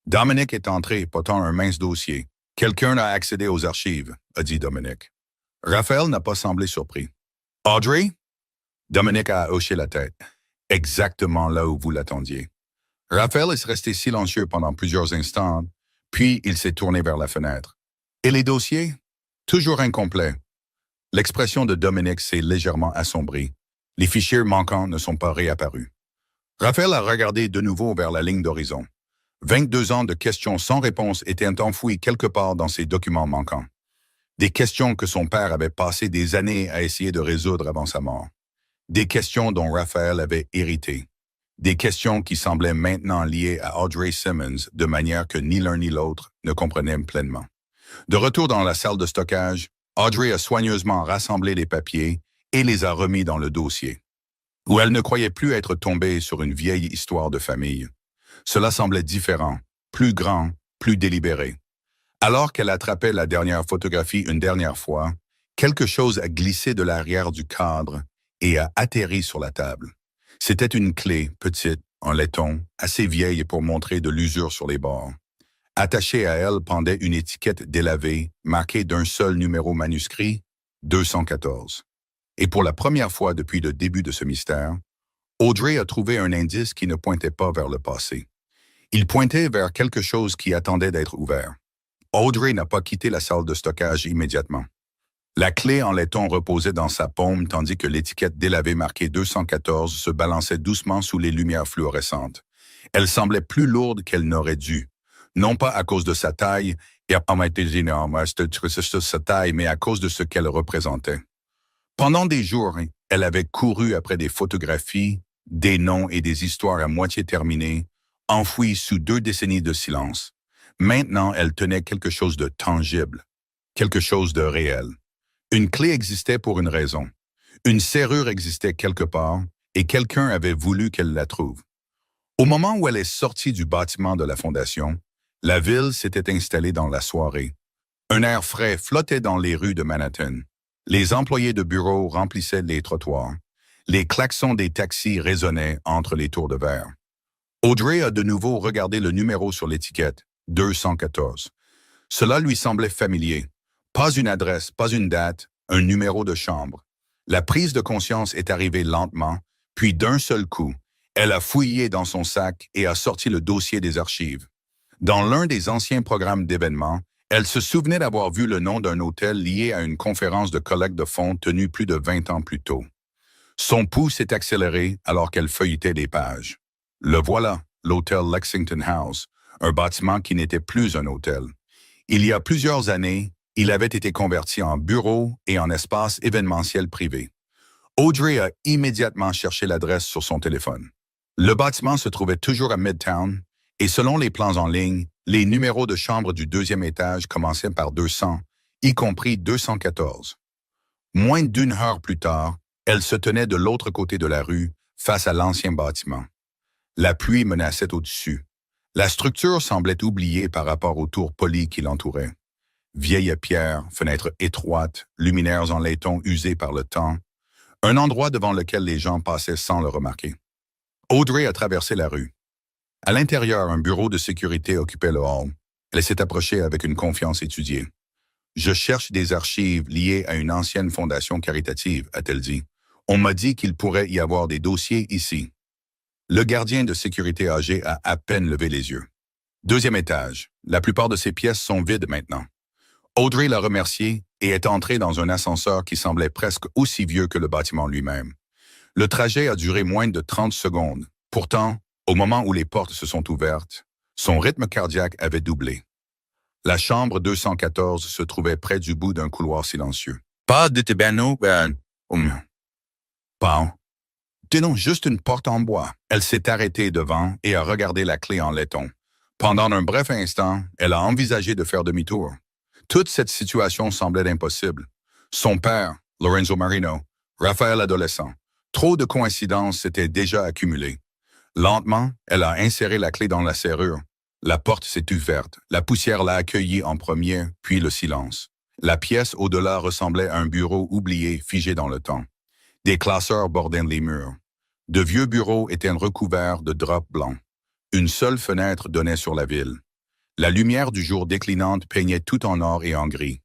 Dominic est entré, portant un mince dossier. « Quelqu'un a accédé aux archives », a dit Dominic. Raphaël n'a pas semblé surpris. « Audrey ?» Dominic a hoché la tête. « Exactement là où vous l'attendiez. » Raphaël est resté silencieux pendant plusieurs instants, puis il s'est tourné vers la fenêtre. « Et les dossiers ?» « Toujours incomplets. » L'expression de Dominic s'est légèrement assombrie. Les fichiers manquants ne sont pas réapparus. Raphaël a regardé de nouveau vers la ligne d'horizon. 22 ans de questions sans réponse étaient enfouies quelque part dans ces documents manquants. Des questions que son père avait passé des années à essayer de résoudre avant sa mort. Des questions dont Raphaël avait hérité. Des questions qui semblaient maintenant liées à Audrey Simmons de manière que ni l'un ni l'autre ne comprenaient pleinement. De retour dans la salle de stockage, Audrey a soigneusement rassemblé les papiers et les a remis dans le dossier, où elle ne croyait plus être tombée sur une vieille histoire de famille. Cela semblait différent, plus grand, plus délibéré. Alors qu'elle attrapait la dernière photographie une dernière fois, quelque chose a glissé de l'arrière du cadre et a atterri sur la table. C'était une clé, petite, en laiton, assez vieille pour montrer de l'usure sur les bords. Attachée à elle pendait une étiquette délavée, marquée d'un seul numéro manuscrit, 214. Et pour la première fois depuis le début de ce mystère, Audrey a trouvé un indice qui ne pointait pas vers le passé. Il pointait vers quelque chose qui attendait d'être ouvert. Audrey n'a pas quitté la salle de stockage immédiatement. La clé en laiton reposait dans sa paume tandis que l'étiquette délavée marquée 214 se balançait doucement sous les lumières fluorescentes. Elle semblait plus lourde qu'elle n'aurait dû. Non pas à cause de sa taille, mais à cause de ce qu'elle représentait. Pendant des jours, elle avait couru après des photographies, des noms et des histoires à moitié terminées, enfouies sous 2 décennies de silence. Maintenant, elle tenait quelque chose de tangible, quelque chose de réel. Une clé existait pour une raison. Une serrure existait quelque part, et quelqu'un avait voulu qu'elle la trouve. Au moment où elle est sortie du bâtiment de la Fondation, la ville s'était installée dans la soirée. Un air frais flottait dans les rues de Manhattan. Les employés de bureau remplissaient les trottoirs. Les klaxons des taxis résonnaient entre les tours de verre. Audrey a de nouveau regardé le numéro sur l'étiquette, 214. Cela lui semblait familier. Pas une adresse, pas une date, un numéro de chambre. La prise de conscience est arrivée lentement, puis d'un seul coup, elle a fouillé dans son sac et a sorti le dossier des archives. Dans l'un des anciens programmes d'événements, elle se souvenait d'avoir vu le nom d'un hôtel lié à une conférence de collecte de fonds tenue plus de 20 ans plus tôt. Son pouls s'est accéléré alors qu'elle feuilletait des pages. Le voilà, l'hôtel Lexington House, un bâtiment qui n'était plus un hôtel. Il y a plusieurs années, il avait été converti en bureau et en espace événementiel privé. Audrey a immédiatement cherché l'adresse sur son téléphone. Le bâtiment se trouvait toujours à Midtown, et selon les plans en ligne, les numéros de chambre du 2e étage commençaient par 200, y compris 214. Moins d'1 heure plus tard, elle se tenait de l'autre côté de la rue, face à l'ancien bâtiment. La pluie menaçait au-dessus. La structure semblait oubliée par rapport aux tours polies qui l'entouraient. Vieilles pierres, fenêtres étroites, luminaires en laiton usés par le temps, un endroit devant lequel les gens passaient sans le remarquer. Audrey a traversé la rue. À l'intérieur, un bureau de sécurité occupait le hall. Elle s'est approchée avec une confiance étudiée. « Je cherche des archives liées à une ancienne fondation caritative », a-t-elle dit. « On m'a dit qu'il pourrait y avoir des dossiers ici. » Le gardien de sécurité âgé a à peine levé les yeux. 2e étage. La plupart de ces pièces sont vides maintenant. Audrey l'a remercié et est entrée dans un ascenseur qui semblait presque aussi vieux que le bâtiment lui-même. Le trajet a duré moins de 30 secondes. Pourtant, au moment où les portes se sont ouvertes, son rythme cardiaque avait doublé. La chambre 214 se trouvait près du bout d'un couloir silencieux. « Pas de tabano, pas. Non, juste une porte en bois. » Elle s'est arrêtée devant et a regardé la clé en laiton. Pendant un bref instant, elle a envisagé de faire demi-tour. Toute cette situation semblait impossible. Son père, Lorenzo Marino, Raphaël adolescent. Trop de coïncidences s'étaient déjà accumulées. Lentement, elle a inséré la clé dans la serrure. La porte s'est ouverte. La poussière l'a accueillie en premier, puis le silence. La pièce au-delà ressemblait à un bureau oublié, figé dans le temps. Des classeurs bordaient les murs. De vieux bureaux étaient recouverts de draps blancs. Une seule fenêtre donnait sur la ville. La lumière du jour déclinante peignait tout en or et en gris.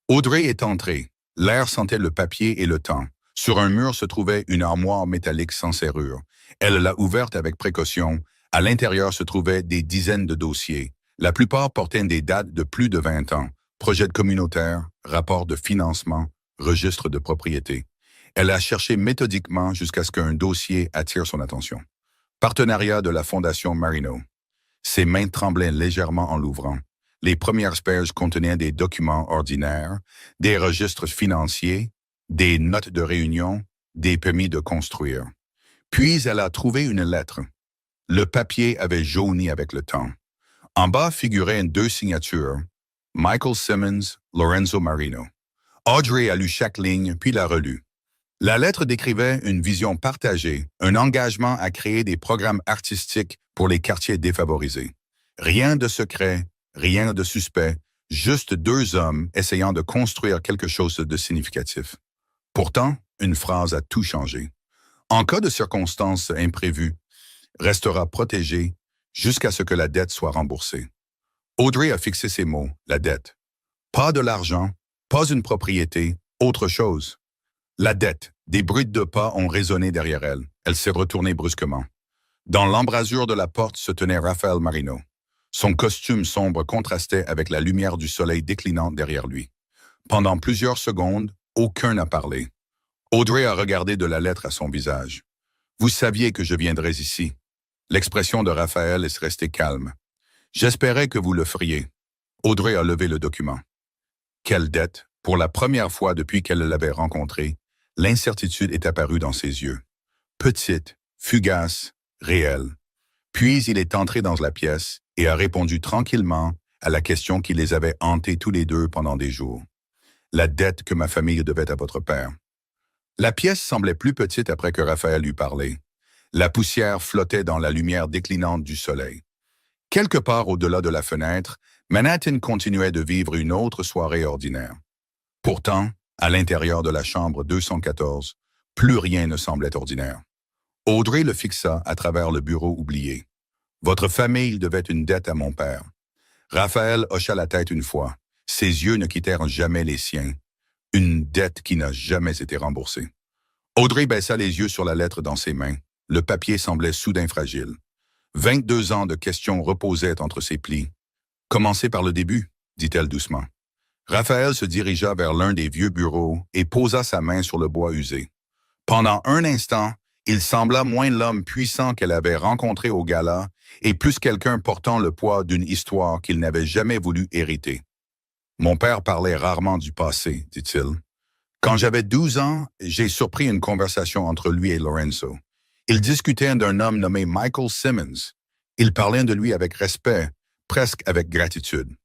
Audrey est entrée. L'air sentait le papier et le temps. Sur un mur se trouvait une armoire métallique sans serrure. Elle l'a ouverte avec précaution. À l'intérieur se trouvaient des dizaines de dossiers. La plupart portaient des dates de plus de 20 ans. Projets communautaires, rapports de financement, registres de propriété. Elle a cherché méthodiquement jusqu'à ce qu'un dossier attire son attention. Partenariat de la Fondation Marino. Ses mains tremblaient légèrement en l'ouvrant. Les premières pages contenaient des documents ordinaires, des registres financiers, des notes de réunion, des permis de construire. Puis elle a trouvé une lettre. Le papier avait jauni avec le temps. En bas figuraient deux signatures, Michael Simmons, Lorenzo Marino. Audrey a lu chaque ligne, puis l'a relue. La lettre décrivait une vision partagée, un engagement à créer des programmes artistiques pour les quartiers défavorisés. Rien de secret, rien de suspect, juste deux hommes essayant de construire quelque chose de significatif. Pourtant, une phrase a tout changé. En cas de circonstances imprévues, restera protégé jusqu'à ce que la dette soit remboursée. Audrey a fixé ces mots, la dette. Pas de l'argent, pas une propriété, autre chose. La dette, des bruits de pas ont résonné derrière elle. Elle s'est retournée brusquement. Dans l'embrasure de la porte se tenait Raphaël Marino. Son costume sombre contrastait avec la lumière du soleil déclinante derrière lui. Pendant plusieurs secondes, aucun n'a parlé. Audrey a regardé de la lettre à son visage. « Vous saviez que je viendrais ici. » L'expression de Raphaël est restée calme. « J'espérais que vous le feriez. » Audrey a levé le document. Quelle dette! Pour la première fois depuis qu'elle l'avait rencontré, l'incertitude est apparue dans ses yeux. Petite, fugace, réelle. Puis il est entré dans la pièce et a répondu tranquillement à la question qui les avait hantés tous les deux pendant des jours. La dette que ma famille devait à votre père. La pièce semblait plus petite après que Raphaël eut parlé. La poussière flottait dans la lumière déclinante du soleil. Quelque part au-delà de la fenêtre, Manhattan continuait de vivre une autre soirée ordinaire. Pourtant, à l'intérieur de la chambre 214, plus rien ne semblait ordinaire. Audrey le fixa à travers le bureau oublié. « Votre famille devait une dette à mon père. » Raphaël hocha la tête une fois. Ses yeux ne quittèrent jamais les siens. Une dette qui n'a jamais été remboursée. Audrey baissa les yeux sur la lettre dans ses mains. Le papier semblait soudain fragile. 22 ans de questions reposaient entre ses plis. « Commencez par le début, » dit-elle doucement. Raphaël se dirigea vers l'un des vieux bureaux et posa sa main sur le bois usé. Pendant un instant, il sembla moins l'homme puissant qu'elle avait rencontré au gala et plus quelqu'un portant le poids d'une histoire qu'il n'avait jamais voulu hériter. « Mon père parlait rarement du passé, dit-il. Quand j'avais 12 ans, j'ai surpris une conversation entre lui et Lorenzo. Il discutait d'un homme nommé Michael Simmons. Il parlait de lui avec respect, presque avec gratitude. »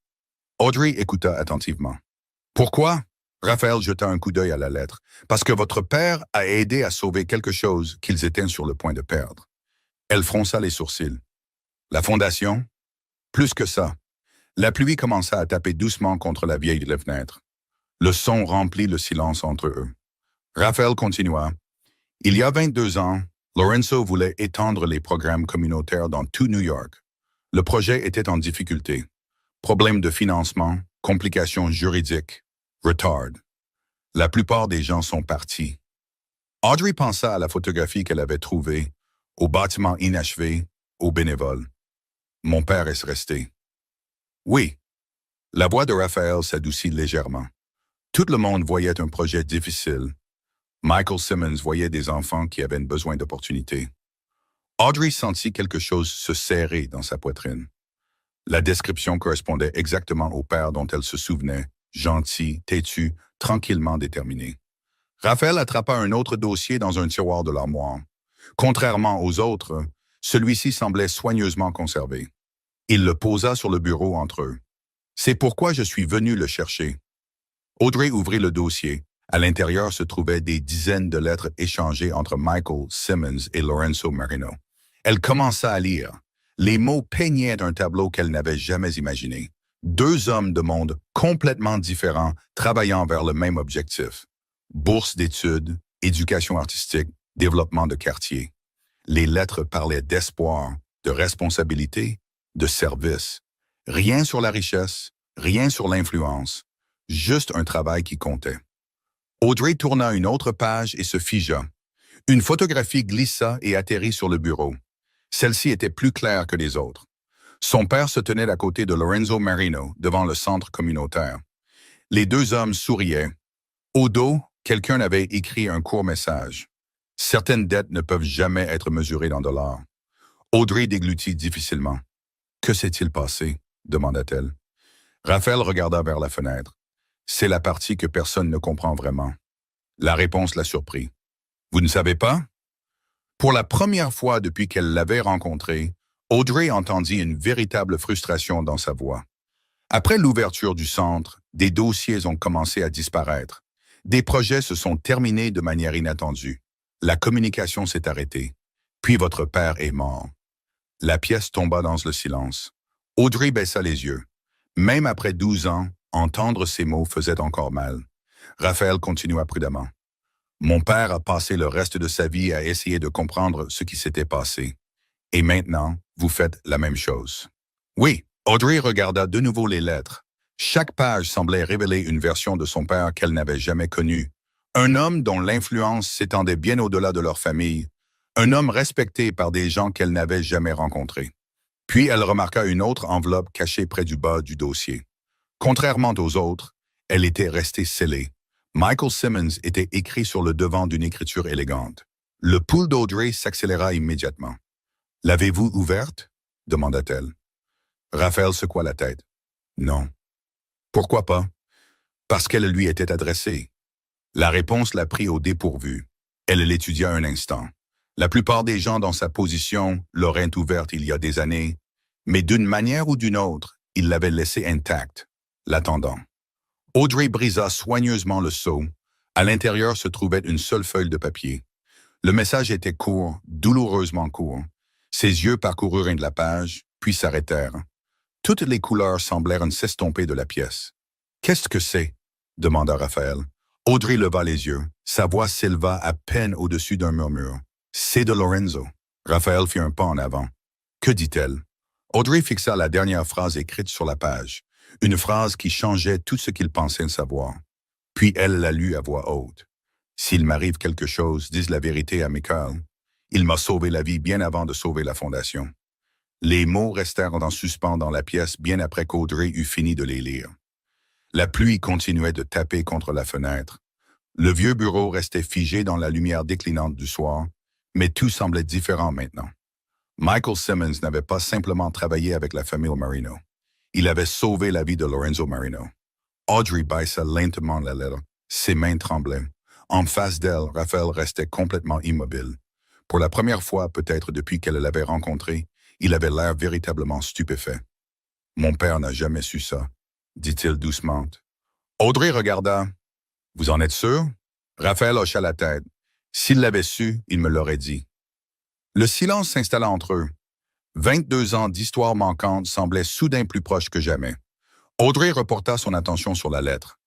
Audrey écouta attentivement. « Pourquoi? » Raphaël jeta un coup d'œil à la lettre. « Parce que votre père a aidé à sauver quelque chose qu'ils étaient sur le point de perdre. » Elle fronça les sourcils. « La fondation? » Plus que ça. La pluie commença à taper doucement contre la vieille fenêtre. Le son remplit le silence entre eux. Raphaël continua. « Il y a 22 ans, Lorenzo voulait étendre les programmes communautaires dans tout New York. Le projet était en difficulté. Problèmes de financement, complications juridiques, retard. La plupart des gens sont partis. » Audrey pensa à la photographie qu'elle avait trouvée, au bâtiment inachevé, aux bénévoles. « Mon père est resté. » « Oui. » La voix de Raphaël s'adoucit légèrement. Tout le monde voyait un projet difficile. Michael Simmons voyait des enfants qui avaient besoin d'opportunités. Audrey sentit quelque chose se serrer dans sa poitrine. La description correspondait exactement au père dont elle se souvenait, gentil, têtu, tranquillement déterminé. Raphaël attrapa un autre dossier dans un tiroir de l'armoire. Contrairement aux autres, celui-ci semblait soigneusement conservé. Il le posa sur le bureau entre eux. « C'est pourquoi je suis venu le chercher. » Audrey ouvrit le dossier. À l'intérieur se trouvaient des dizaines de lettres échangées entre Michael Simmons et Lorenzo Marino. Elle commença à lire. Les mots peignaient un tableau qu'elle n'avait jamais imaginé. Deux hommes de mondes complètement différents travaillant vers le même objectif. Bourse d'études, éducation artistique, développement de quartier. Les lettres parlaient d'espoir, de responsabilité, de service. Rien sur la richesse, rien sur l'influence, juste un travail qui comptait. Audrey tourna une autre page et se figea. Une photographie glissa et atterrit sur le bureau. Celle-ci était plus claire que les autres. Son père se tenait à côté de Lorenzo Marino devant le centre communautaire. Les deux hommes souriaient. Au dos, quelqu'un avait écrit un court message. Certaines dettes ne peuvent jamais être mesurées dans dollars. Audrey déglutit difficilement. Que s'est-il passé? Demanda-t-elle. Raphaël regarda vers la fenêtre. C'est la partie que personne ne comprend vraiment. La réponse la surprit. Vous ne savez pas? Pour la première fois depuis qu'elle l'avait rencontré, Audrey entendit une véritable frustration dans sa voix. Après l'ouverture du centre, des dossiers ont commencé à disparaître. Des projets se sont terminés de manière inattendue. La communication s'est arrêtée. Puis votre père est mort. La pièce tomba dans le silence. Audrey baissa les yeux. Même après 12 ans, entendre ces mots faisait encore mal. Raphaël continua prudemment. Mon père a passé le reste de sa vie à essayer de comprendre ce qui s'était passé. Et maintenant, vous faites la même chose. Oui, Audrey regarda de nouveau les lettres. Chaque page semblait révéler une version de son père qu'elle n'avait jamais connue. Un homme dont l'influence s'étendait bien au-delà de leur famille. Un homme respecté par des gens qu'elle n'avait jamais rencontrés. Puis elle remarqua une autre enveloppe cachée près du bas du dossier. Contrairement aux autres, elle était restée scellée. Michael Simmons était écrit sur le devant d'une écriture élégante. Le pouls d'Audrey s'accéléra immédiatement. « L'avez-vous ouverte? » demanda-t-elle. Raphaël secoua la tête. « Non. » « Pourquoi pas? » « Parce qu'elle lui était adressée. » La réponse la prit au dépourvu. Elle l'étudia un instant. La plupart des gens dans sa position l'auraient ouverte il y a des années, mais d'une manière ou d'une autre, ils l'avaient laissée intacte, l'attendant. Audrey brisa soigneusement le sceau. À l'intérieur se trouvait une seule feuille de papier. Le message était court, douloureusement court. Ses yeux parcoururent la page, puis s'arrêtèrent. Toutes les couleurs semblèrent s'estomper de la pièce. « Qu'est-ce que c'est? » demanda Raphaël. Audrey leva les yeux. Sa voix s'éleva à peine au-dessus d'un murmure. « C'est de Lorenzo. » Raphaël fit un pas en avant. « Que dit-elle? » Audrey fixa la dernière phrase écrite sur la page. Une phrase qui changeait tout ce qu'il pensait savoir. Puis elle la lut à voix haute. « S'il m'arrive quelque chose, dis la vérité à Michael. Il m'a sauvé la vie bien avant de sauver la fondation. » Les mots restèrent en suspens dans la pièce bien après qu'Audrey eut fini de les lire. La pluie continuait de taper contre la fenêtre. Le vieux bureau restait figé dans la lumière déclinante du soir, mais tout semblait différent maintenant. Michael Simmons n'avait pas simplement travaillé avec la famille Marino. Il avait sauvé la vie de Lorenzo Marino. Audrey baissa lentement la lettre. Ses mains tremblaient. En face d'elle, Raphaël restait complètement immobile. Pour la première fois, peut-être depuis qu'elle l'avait rencontré, il avait l'air véritablement stupéfait. « Mon père n'a jamais su ça, » dit-il doucement. Audrey regarda. « Vous en êtes sûr? » Raphaël hocha la tête. « S'il l'avait su, il me l'aurait dit. » Le silence s'installa entre eux. 22 ans d'histoire manquante semblaient soudain plus proches que jamais. Audrey reporta son attention sur la lettre.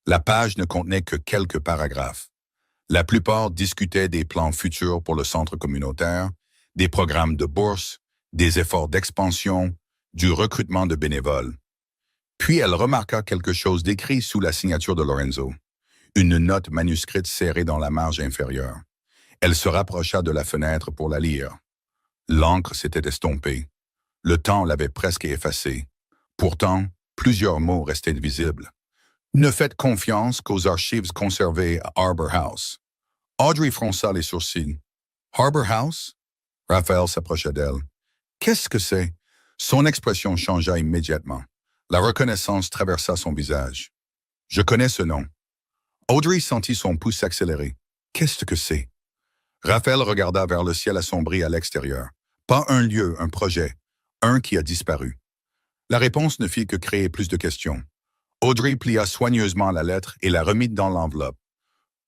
La page ne contenait que quelques paragraphes. La plupart discutaient des plans futurs pour le centre communautaire, des programmes de bourse, des efforts d'expansion, du recrutement de bénévoles. Puis elle remarqua quelque chose d'écrit sous la signature de Lorenzo. Une note manuscrite serrée dans la marge inférieure. Elle se rapprocha de la fenêtre pour la lire. L'encre s'était estompée. Le temps l'avait presque effacée. Pourtant, plusieurs mots restaient visibles. Ne faites confiance qu'aux archives conservées à Harbour House. Audrey fronça les sourcils. Harbour House? Raphaël s'approcha d'elle. Qu'est-ce que c'est? Son expression changea immédiatement. La reconnaissance traversa son visage. Je connais ce nom. Audrey sentit son pouls s'accélérer. Qu'est-ce que c'est? Raphaël regarda vers le ciel assombri à l'extérieur. Pas un lieu, un projet. Un qui a disparu. La réponse ne fit que créer plus de questions. Audrey plia soigneusement la lettre et la remit dans l'enveloppe.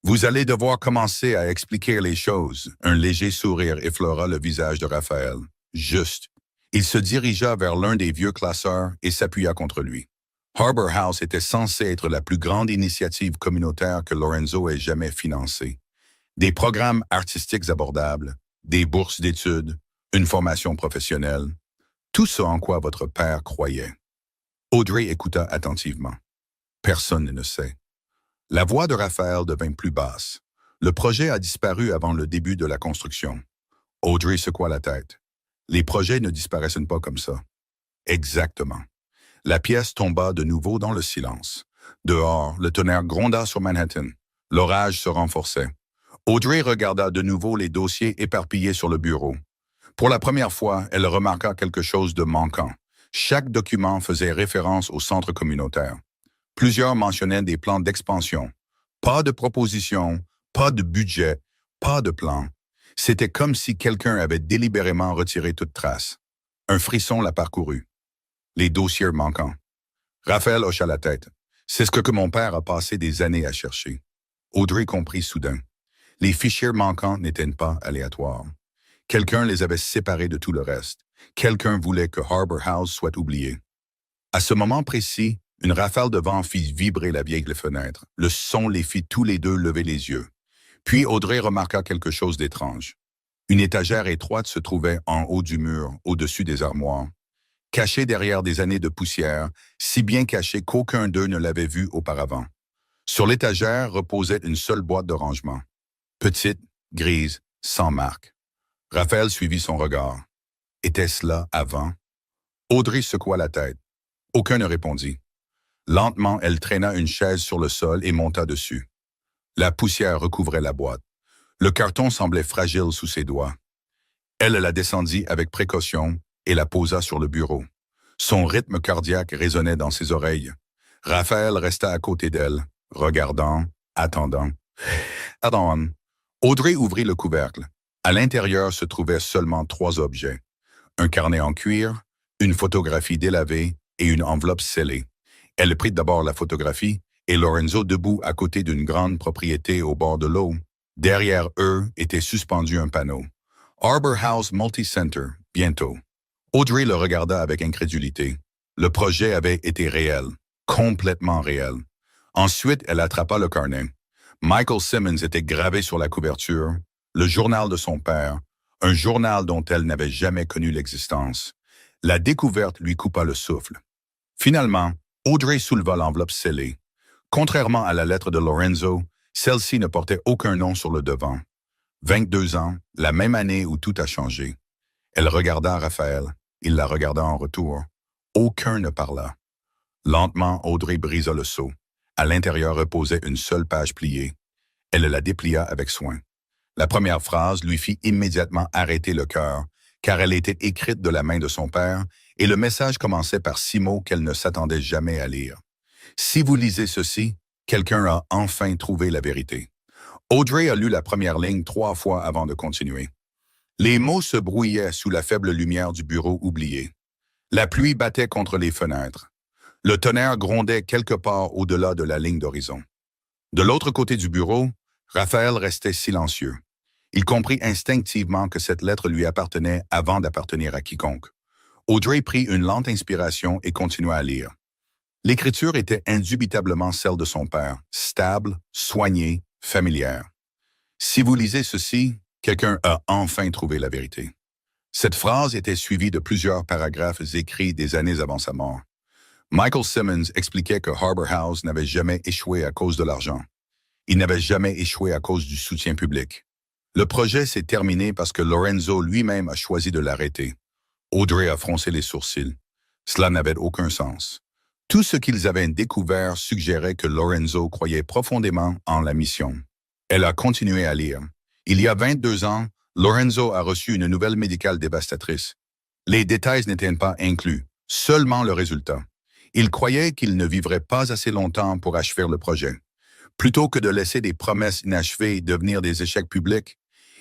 Vous allez devoir commencer à expliquer les choses. Un léger sourire effleura le visage de Raphaël. Juste. Il se dirigea vers l'un des vieux classeurs et s'appuya contre lui. Harbor House était censé être la plus grande initiative communautaire que Lorenzo ait jamais financée. Des programmes artistiques abordables, des bourses d'études, une formation professionnelle, tout ce en quoi votre père croyait. Audrey écouta attentivement. Personne ne sait. La voix de Raphaël devint plus basse. Le projet a disparu avant le début de la construction. Audrey secoua la tête. Les projets ne disparaissent pas comme ça. Exactement. La pièce tomba de nouveau dans le silence. Dehors, le tonnerre gronda sur Manhattan. L'orage se renforçait. Audrey regarda de nouveau les dossiers éparpillés sur le bureau. Pour la première fois, elle remarqua quelque chose de manquant. Chaque document faisait référence au centre communautaire. Plusieurs mentionnaient des plans d'expansion. Pas de proposition, pas de budget, pas de plan. C'était comme si quelqu'un avait délibérément retiré toute trace. Un frisson la parcourut. Les dossiers manquants. Raphaël hocha la tête. C'est ce que mon père a passé des années à chercher. Audrey comprit soudain. Les fichiers manquants n'étaient pas aléatoires. Quelqu'un les avait séparés de tout le reste. Quelqu'un voulait que Harbor House soit oublié. À ce moment précis, une rafale de vent fit vibrer la vieille fenêtre. Le son les fit tous les deux lever les yeux. Puis Audrey remarqua quelque chose d'étrange. Une étagère étroite se trouvait en haut du mur, au-dessus des armoires. Cachée derrière des années de poussière, si bien cachée qu'aucun d'eux ne l'avait vue auparavant. Sur l'étagère reposait une seule boîte de rangement. Petite, grise, sans marque. Raphaël suivit son regard. Était-ce là avant? Audrey secoua la tête. Aucun ne répondit. Lentement, elle traîna une chaise sur le sol et monta dessus. La poussière recouvrait la boîte. Le carton semblait fragile sous ses doigts. Elle la descendit avec précaution et la posa sur le bureau. Son rythme cardiaque résonnait dans ses oreilles. Raphaël resta à côté d'elle, regardant, attendant. Attends. Audrey ouvrit le couvercle. À l'intérieur se trouvaient seulement 3 objets. Un carnet en cuir, une photographie délavée et une enveloppe scellée. Elle prit d'abord la photographie et Lorenzo debout à côté d'une grande propriété au bord de l'eau. Derrière eux était suspendu un panneau. Harbor House Multi-Center, bientôt. Audrey le regarda avec incrédulité. Le projet avait été réel, complètement réel. Ensuite, elle attrapa le carnet. Michael Simmons était gravé sur la couverture, le journal de son père, un journal dont elle n'avait jamais connu l'existence. La découverte lui coupa le souffle. Finalement, Audrey souleva l'enveloppe scellée. Contrairement à la lettre de Lorenzo, celle-ci ne portait aucun nom sur le devant. 22 ans, la même année où tout a changé. Elle regarda Raphaël. Il la regarda en retour. Aucun ne parla. Lentement, Audrey brisa le sceau. À l'intérieur reposait une seule page pliée. Elle la déplia avec soin. La première phrase lui fit immédiatement arrêter le cœur, car elle était écrite de la main de son père, et le message commençait par 6 mots qu'elle ne s'attendait jamais à lire. Si vous lisez ceci, quelqu'un a enfin trouvé la vérité. Audrey a lu la première ligne 3 fois avant de continuer. Les mots se brouillaient sous la faible lumière du bureau oublié. La pluie battait contre les fenêtres. Le tonnerre grondait quelque part au-delà de la ligne d'horizon. De l'autre côté du bureau, Raphaël restait silencieux. Il comprit instinctivement que cette lettre lui appartenait avant d'appartenir à quiconque. Audrey prit une lente inspiration et continua à lire. L'écriture était indubitablement celle de son père, stable, soignée, familière. Si vous lisez ceci, quelqu'un a enfin trouvé la vérité. Cette phrase était suivie de plusieurs paragraphes écrits des années avant sa mort. Michael Simmons expliquait que Harbor House n'avait jamais échoué à cause de l'argent. Il n'avait jamais échoué à cause du soutien public. Le projet s'est terminé parce que Lorenzo lui-même a choisi de l'arrêter. Audrey a froncé les sourcils. Cela n'avait aucun sens. Tout ce qu'ils avaient découvert suggérait que Lorenzo croyait profondément en la mission. Elle a continué à lire. Il y a 22 ans, Lorenzo a reçu une nouvelle médicale dévastatrice. Les détails n'étaient pas inclus, seulement le résultat. Il croyait qu'il ne vivrait pas assez longtemps pour achever le projet. Plutôt que de laisser des promesses inachevées devenir des échecs publics,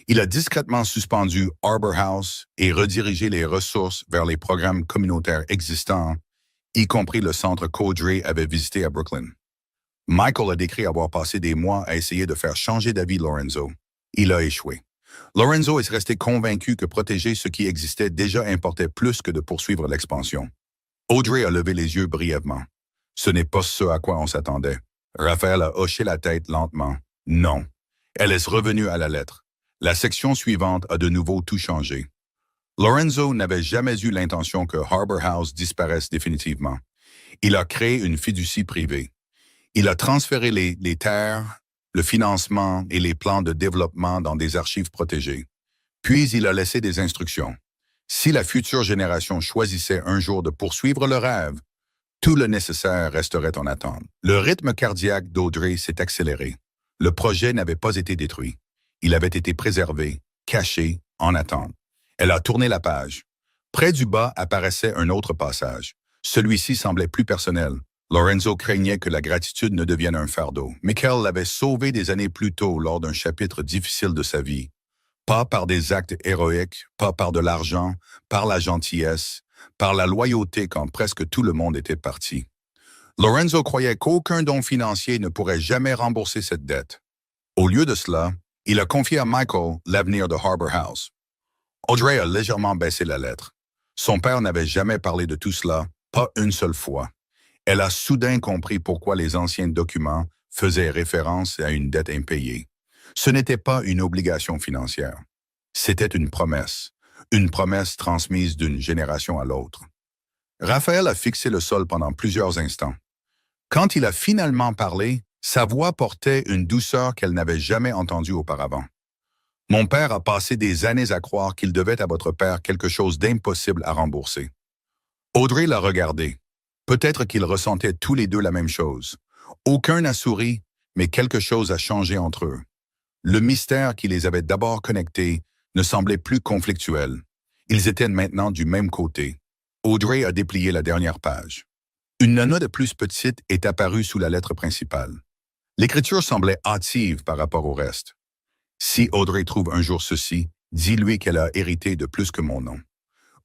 il a discrètement suspendu Harbor House et redirigé les ressources vers les programmes communautaires existants, y compris le centre qu'Audrey avait visité à Brooklyn. Michael a décrit avoir passé des mois à essayer de faire changer d'avis Lorenzo. Il a échoué. Lorenzo est resté convaincu que protéger ce qui existait déjà importait plus que de poursuivre l'expansion. Audrey a levé les yeux brièvement. Ce n'est pas ce à quoi on s'attendait. Raphaël a hoché la tête lentement. Non. Elle est revenue à la lettre. La section suivante a de nouveau tout changé. Lorenzo n'avait jamais eu l'intention que Harbor House disparaisse définitivement. Il a créé une fiducie privée. Il a transféré les terres, le financement et les plans de développement dans des archives protégées. Puis il a laissé des instructions. Si la future génération choisissait un jour de poursuivre le rêve, tout le nécessaire resterait en attente. Le rythme cardiaque d'Audrey s'est accéléré. Le projet n'avait pas été détruit. Il avait été préservé, caché, en attente. Elle a tourné la page. Près du bas apparaissait un autre passage. Celui-ci semblait plus personnel. Lorenzo craignait que la gratitude ne devienne un fardeau. Michael l'avait sauvé des années plus tôt lors d'un chapitre difficile de sa vie. Pas par des actes héroïques, pas par de l'argent, par la gentillesse, par la loyauté quand presque tout le monde était parti. Lorenzo croyait qu'aucun don financier ne pourrait jamais rembourser cette dette. Au lieu de cela, il a confié à Michael l'avenir de Harbor House. Audrey a légèrement baissé la lettre. Son père n'avait jamais parlé de tout cela, pas une seule fois. Elle a soudain compris pourquoi les anciens documents faisaient référence à une dette impayée. Ce n'était pas une obligation financière. C'était une promesse transmise d'une génération à l'autre. Raphaël a fixé le sol pendant plusieurs instants. Quand il a finalement parlé, sa voix portait une douceur qu'elle n'avait jamais entendue auparavant. Mon père a passé des années à croire qu'il devait à votre père quelque chose d'impossible à rembourser. Audrey l'a regardé. Peut-être qu'ils ressentaient tous les deux la même chose. Aucun n'a souri, mais quelque chose a changé entre eux. Le mystère qui les avait d'abord connectés ne semblait plus conflictuel. Ils étaient maintenant du même côté. Audrey a déplié la dernière page. Une note plus petite est apparue sous la lettre principale. L'écriture semblait hâtive par rapport au reste. Si Audrey trouve un jour ceci, dis-lui qu'elle a hérité de plus que mon nom.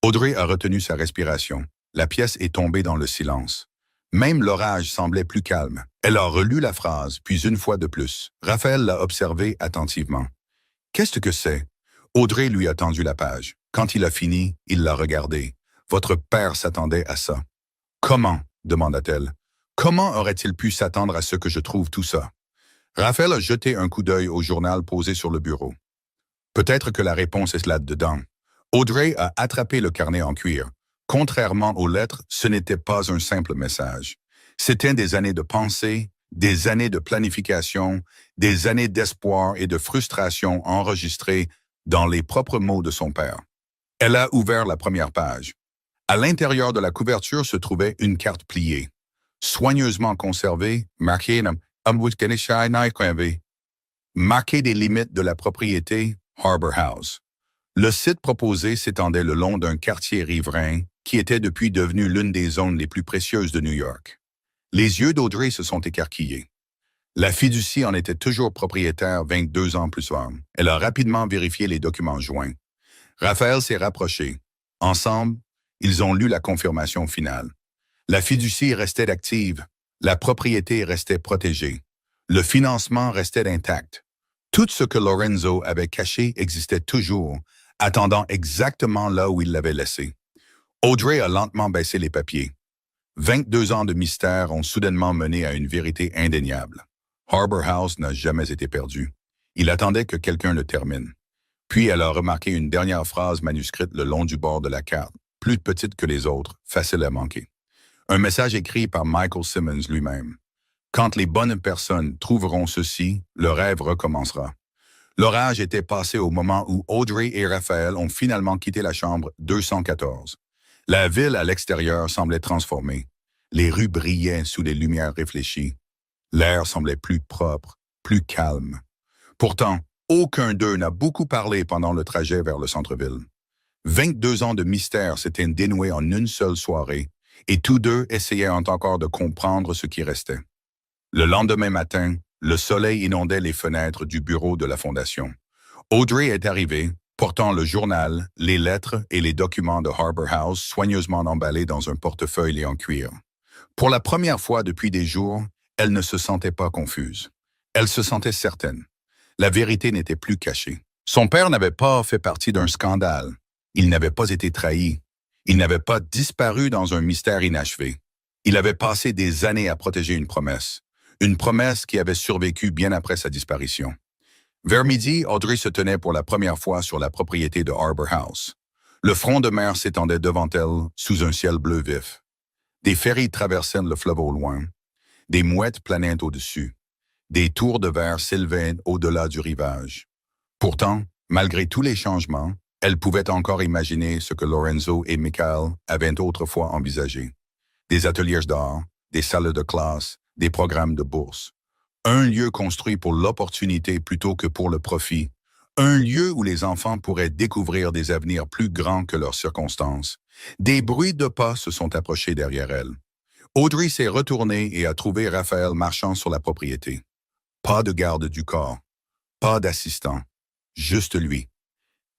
Audrey a retenu sa respiration. La pièce est tombée dans le silence. Même l'orage semblait plus calme. Elle a relu la phrase, puis une fois de plus. Raphaël l'a observée attentivement. « Qu'est-ce que c'est » Audrey lui a tendu la page. Quand il a fini, il l'a regardé. « Votre père s'attendait à ça. »« Comment » demanda-t-elle. « Comment aurait-il pu s'attendre à ce que je trouve tout ça ?» Raphaël a jeté un coup d'œil au journal posé sur le bureau. Peut-être que la réponse est là-dedans. Audrey a attrapé le carnet en cuir. Contrairement aux lettres, ce n'était pas un simple message. C'était des années de pensée, des années de planification, des années d'espoir et de frustration enregistrées dans les propres mots de son père. Elle a ouvert la première page. À l'intérieur de la couverture se trouvait une carte pliée, soigneusement conservée, marquée des limites de la propriété Harbor House. Le site proposé s'étendait le long d'un quartier riverain qui était depuis devenu l'une des zones les plus précieuses de New York. Les yeux d'Audrey se sont écarquillés. La fiducie en était toujours propriétaire 22 ans plus tard. Elle a rapidement vérifié les documents joints. Raphaël s'est rapproché. Ensemble, ils ont lu la confirmation finale. La fiducie restait active. La propriété restait protégée. Le financement restait intact. Tout ce que Lorenzo avait caché existait toujours, attendant exactement là où il l'avait laissé. Audrey a lentement baissé les papiers. 22 ans de mystère ont soudainement mené à une vérité indéniable. Harbor House n'a jamais été perdu. Il attendait que quelqu'un le termine. Puis elle a remarqué une dernière phrase manuscrite le long du bord de la carte, plus petite que les autres, facile à manquer. Un message écrit par Michael Simmons lui-même. Quand les bonnes personnes trouveront ceci, le rêve recommencera. L'orage était passé au moment où Audrey et Raphaël ont finalement quitté la chambre 214. La ville à l'extérieur semblait transformée. Les rues brillaient sous les lumières réfléchies. L'air semblait plus propre, plus calme. Pourtant, aucun d'eux n'a beaucoup parlé pendant le trajet vers le centre-ville. 22 ans de mystère s'étaient dénoués en une seule soirée, et tous deux essayaient encore de comprendre ce qui restait. Le lendemain matin, le soleil inondait les fenêtres du bureau de la Fondation. Audrey est arrivée, portant le journal, les lettres et les documents de Harbor House soigneusement emballés dans un portefeuille et en cuir. Pour la première fois depuis des jours, elle ne se sentait pas confuse. Elle se sentait certaine. La vérité n'était plus cachée. Son père n'avait pas fait partie d'un scandale. Il n'avait pas été trahi. Il n'avait pas disparu dans un mystère inachevé. Il avait passé des années à protéger une promesse qui avait survécu bien après sa disparition. Vers midi, Audrey se tenait pour la première fois sur la propriété de Harbour House. Le front de mer s'étendait devant elle sous un ciel bleu vif. Des ferries traversaient le fleuve au loin, des mouettes planaient au-dessus, des tours de verre s'élevaient au-delà du rivage. Pourtant, malgré tous les changements, elle pouvait encore imaginer ce que Lorenzo et Michael avaient autrefois envisagé. Des ateliers d'art, des salles de classe, des programmes de bourse. Un lieu construit pour l'opportunité plutôt que pour le profit. Un lieu où les enfants pourraient découvrir des avenirs plus grands que leurs circonstances. Des bruits de pas se sont approchés derrière elle. Audrey s'est retournée et a trouvé Raphaël marchant sur la propriété. Pas de garde du corps, pas d'assistant, juste lui.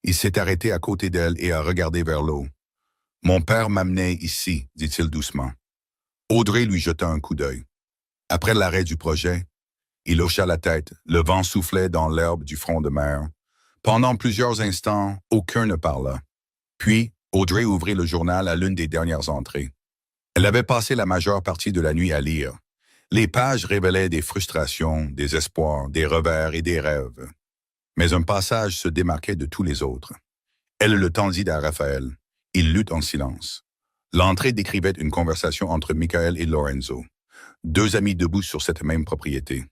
Il s'est arrêté à côté d'elle et a regardé vers l'eau. « Mon père m'amenait ici », dit-il doucement. Audrey lui jeta un coup d'œil. Après l'arrêt du projet, il hocha la tête, le vent soufflait dans l'herbe du front de mer. Pendant plusieurs instants, aucun ne parla. Puis, Audrey ouvrit le journal à l'une des dernières entrées. Elle avait passé la majeure partie de la nuit à lire. Les pages révélaient des frustrations, des espoirs, des revers et des rêves. Mais un passage se démarquait de tous les autres. Elle le tendit à Raphaël. Il lut en silence. L'entrée décrivait une conversation entre Michael et Lorenzo, deux amis debout sur cette même propriété.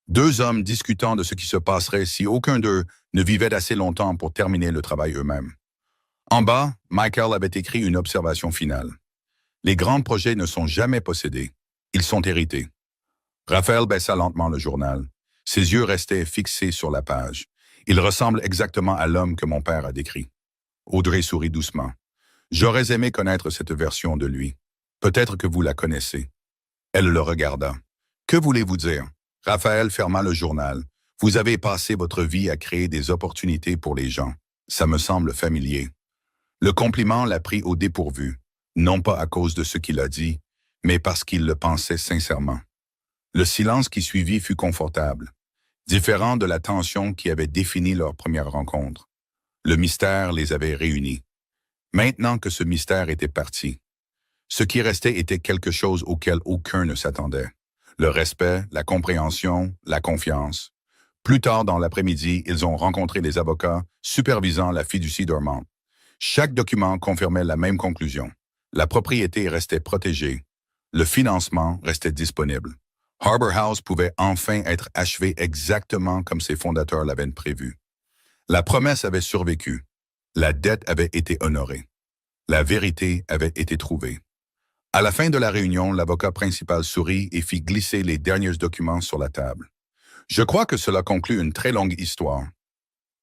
Deux hommes discutant de ce qui se passerait si aucun d'eux ne vivait assez longtemps pour terminer le travail eux-mêmes. En bas, Michael avait écrit une observation finale. Les grands projets ne sont jamais possédés. Ils sont hérités. Raphaël baissa lentement le journal. Ses yeux restaient fixés sur la page. Il ressemble exactement à l'homme que mon père a décrit. Audrey sourit doucement. J'aurais aimé connaître cette version de lui. Peut-être que vous la connaissez. Elle le regarda. Que voulez-vous dire? Raphaël ferma le journal. Vous avez passé votre vie à créer des opportunités pour les gens. Ça me semble familier. Le compliment l'a pris au dépourvu, non pas à cause de ce qu'il a dit, mais parce qu'il le pensait sincèrement. Le silence qui suivit fut confortable, différent de la tension qui avait défini leur première rencontre. Le mystère les avait réunis. Maintenant que ce mystère était parti, ce qui restait était quelque chose auquel aucun ne s'attendait. Le respect, la compréhension, la confiance. Plus tard dans l'après-midi, ils ont rencontré les avocats supervisant la fiducie dormante. Chaque document confirmait la même conclusion. La propriété restait protégée. Le financement restait disponible. Harbour House pouvait enfin être achevé exactement comme ses fondateurs l'avaient prévu. La promesse avait survécu. La dette avait été honorée. La vérité avait été trouvée. À la fin de la réunion, l'avocat principal sourit et fit glisser les derniers documents sur la table. Je crois que cela conclut une très longue histoire.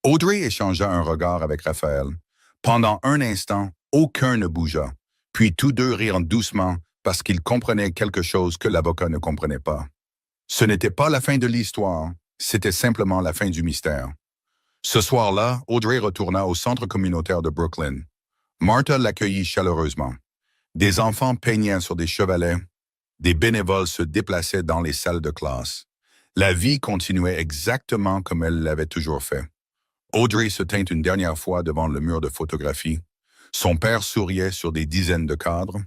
Audrey échangea un regard avec Raphaël. Pendant un instant, aucun ne bougea, puis tous deux rirent doucement parce qu'ils comprenaient quelque chose que l'avocat ne comprenait pas. Ce n'était pas la fin de l'histoire, c'était simplement la fin du mystère. Ce soir-là, Audrey retourna au centre communautaire de Brooklyn. Martha l'accueillit chaleureusement. Des enfants peignaient sur des chevalets, des bénévoles se déplaçaient dans les salles de classe. La vie continuait exactement comme elle l'avait toujours fait. Audrey se tint une dernière fois devant le mur de photographie. Son père souriait sur des dizaines de cadres.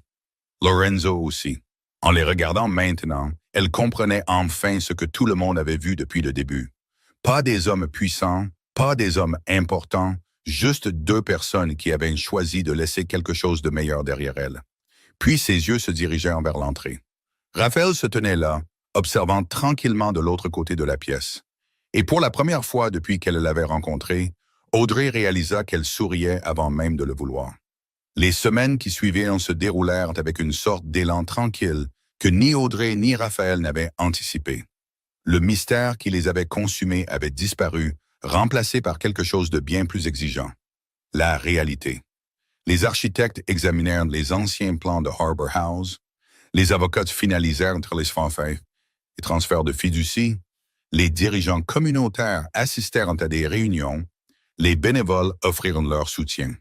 Lorenzo aussi. En les regardant maintenant, elle comprenait enfin ce que tout le monde avait vu depuis le début. Pas des hommes puissants, pas des hommes importants, juste deux personnes qui avaient choisi de laisser quelque chose de meilleur derrière elles. Puis ses yeux se dirigèrent vers l'entrée. Raphaël se tenait là, observant tranquillement de l'autre côté de la pièce. Et pour la première fois depuis qu'elle l'avait rencontré, Audrey réalisa qu'elle souriait avant même de le vouloir. Les semaines qui suivirent se déroulèrent avec une sorte d'élan tranquille que ni Audrey ni Raphaël n'avaient anticipé. Le mystère qui les avait consumés avait disparu, remplacé par quelque chose de bien plus exigeant. La réalité. Les architectes examinèrent les anciens plans de Harbour House, les avocats finalisèrent les transferts de fiducie, les dirigeants communautaires assistèrent à des réunions, les bénévoles offrirent leur soutien.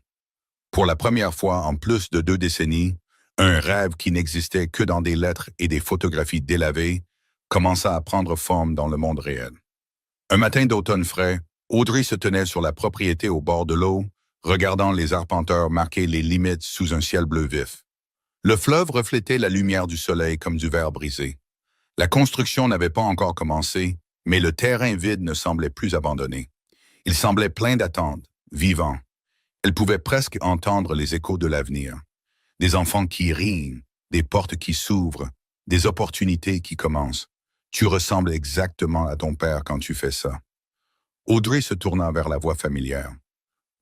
Pour la première fois en plus de 2 décennies, un rêve qui n'existait que dans des lettres et des photographies délavées commença à prendre forme dans le monde réel. Un matin d'automne frais, Audrey se tenait sur la propriété au bord de l'eau, regardant les arpenteurs marquer les limites sous un ciel bleu vif. Le fleuve reflétait la lumière du soleil comme du verre brisé. La construction n'avait pas encore commencé, mais le terrain vide ne semblait plus abandonné. Il semblait plein d'attentes, vivant. Elle pouvait presque entendre les échos de l'avenir. Des enfants qui rient, des portes qui s'ouvrent, des opportunités qui commencent. Tu ressembles exactement à ton père quand tu fais ça. Audrey se tourna vers la voix familière.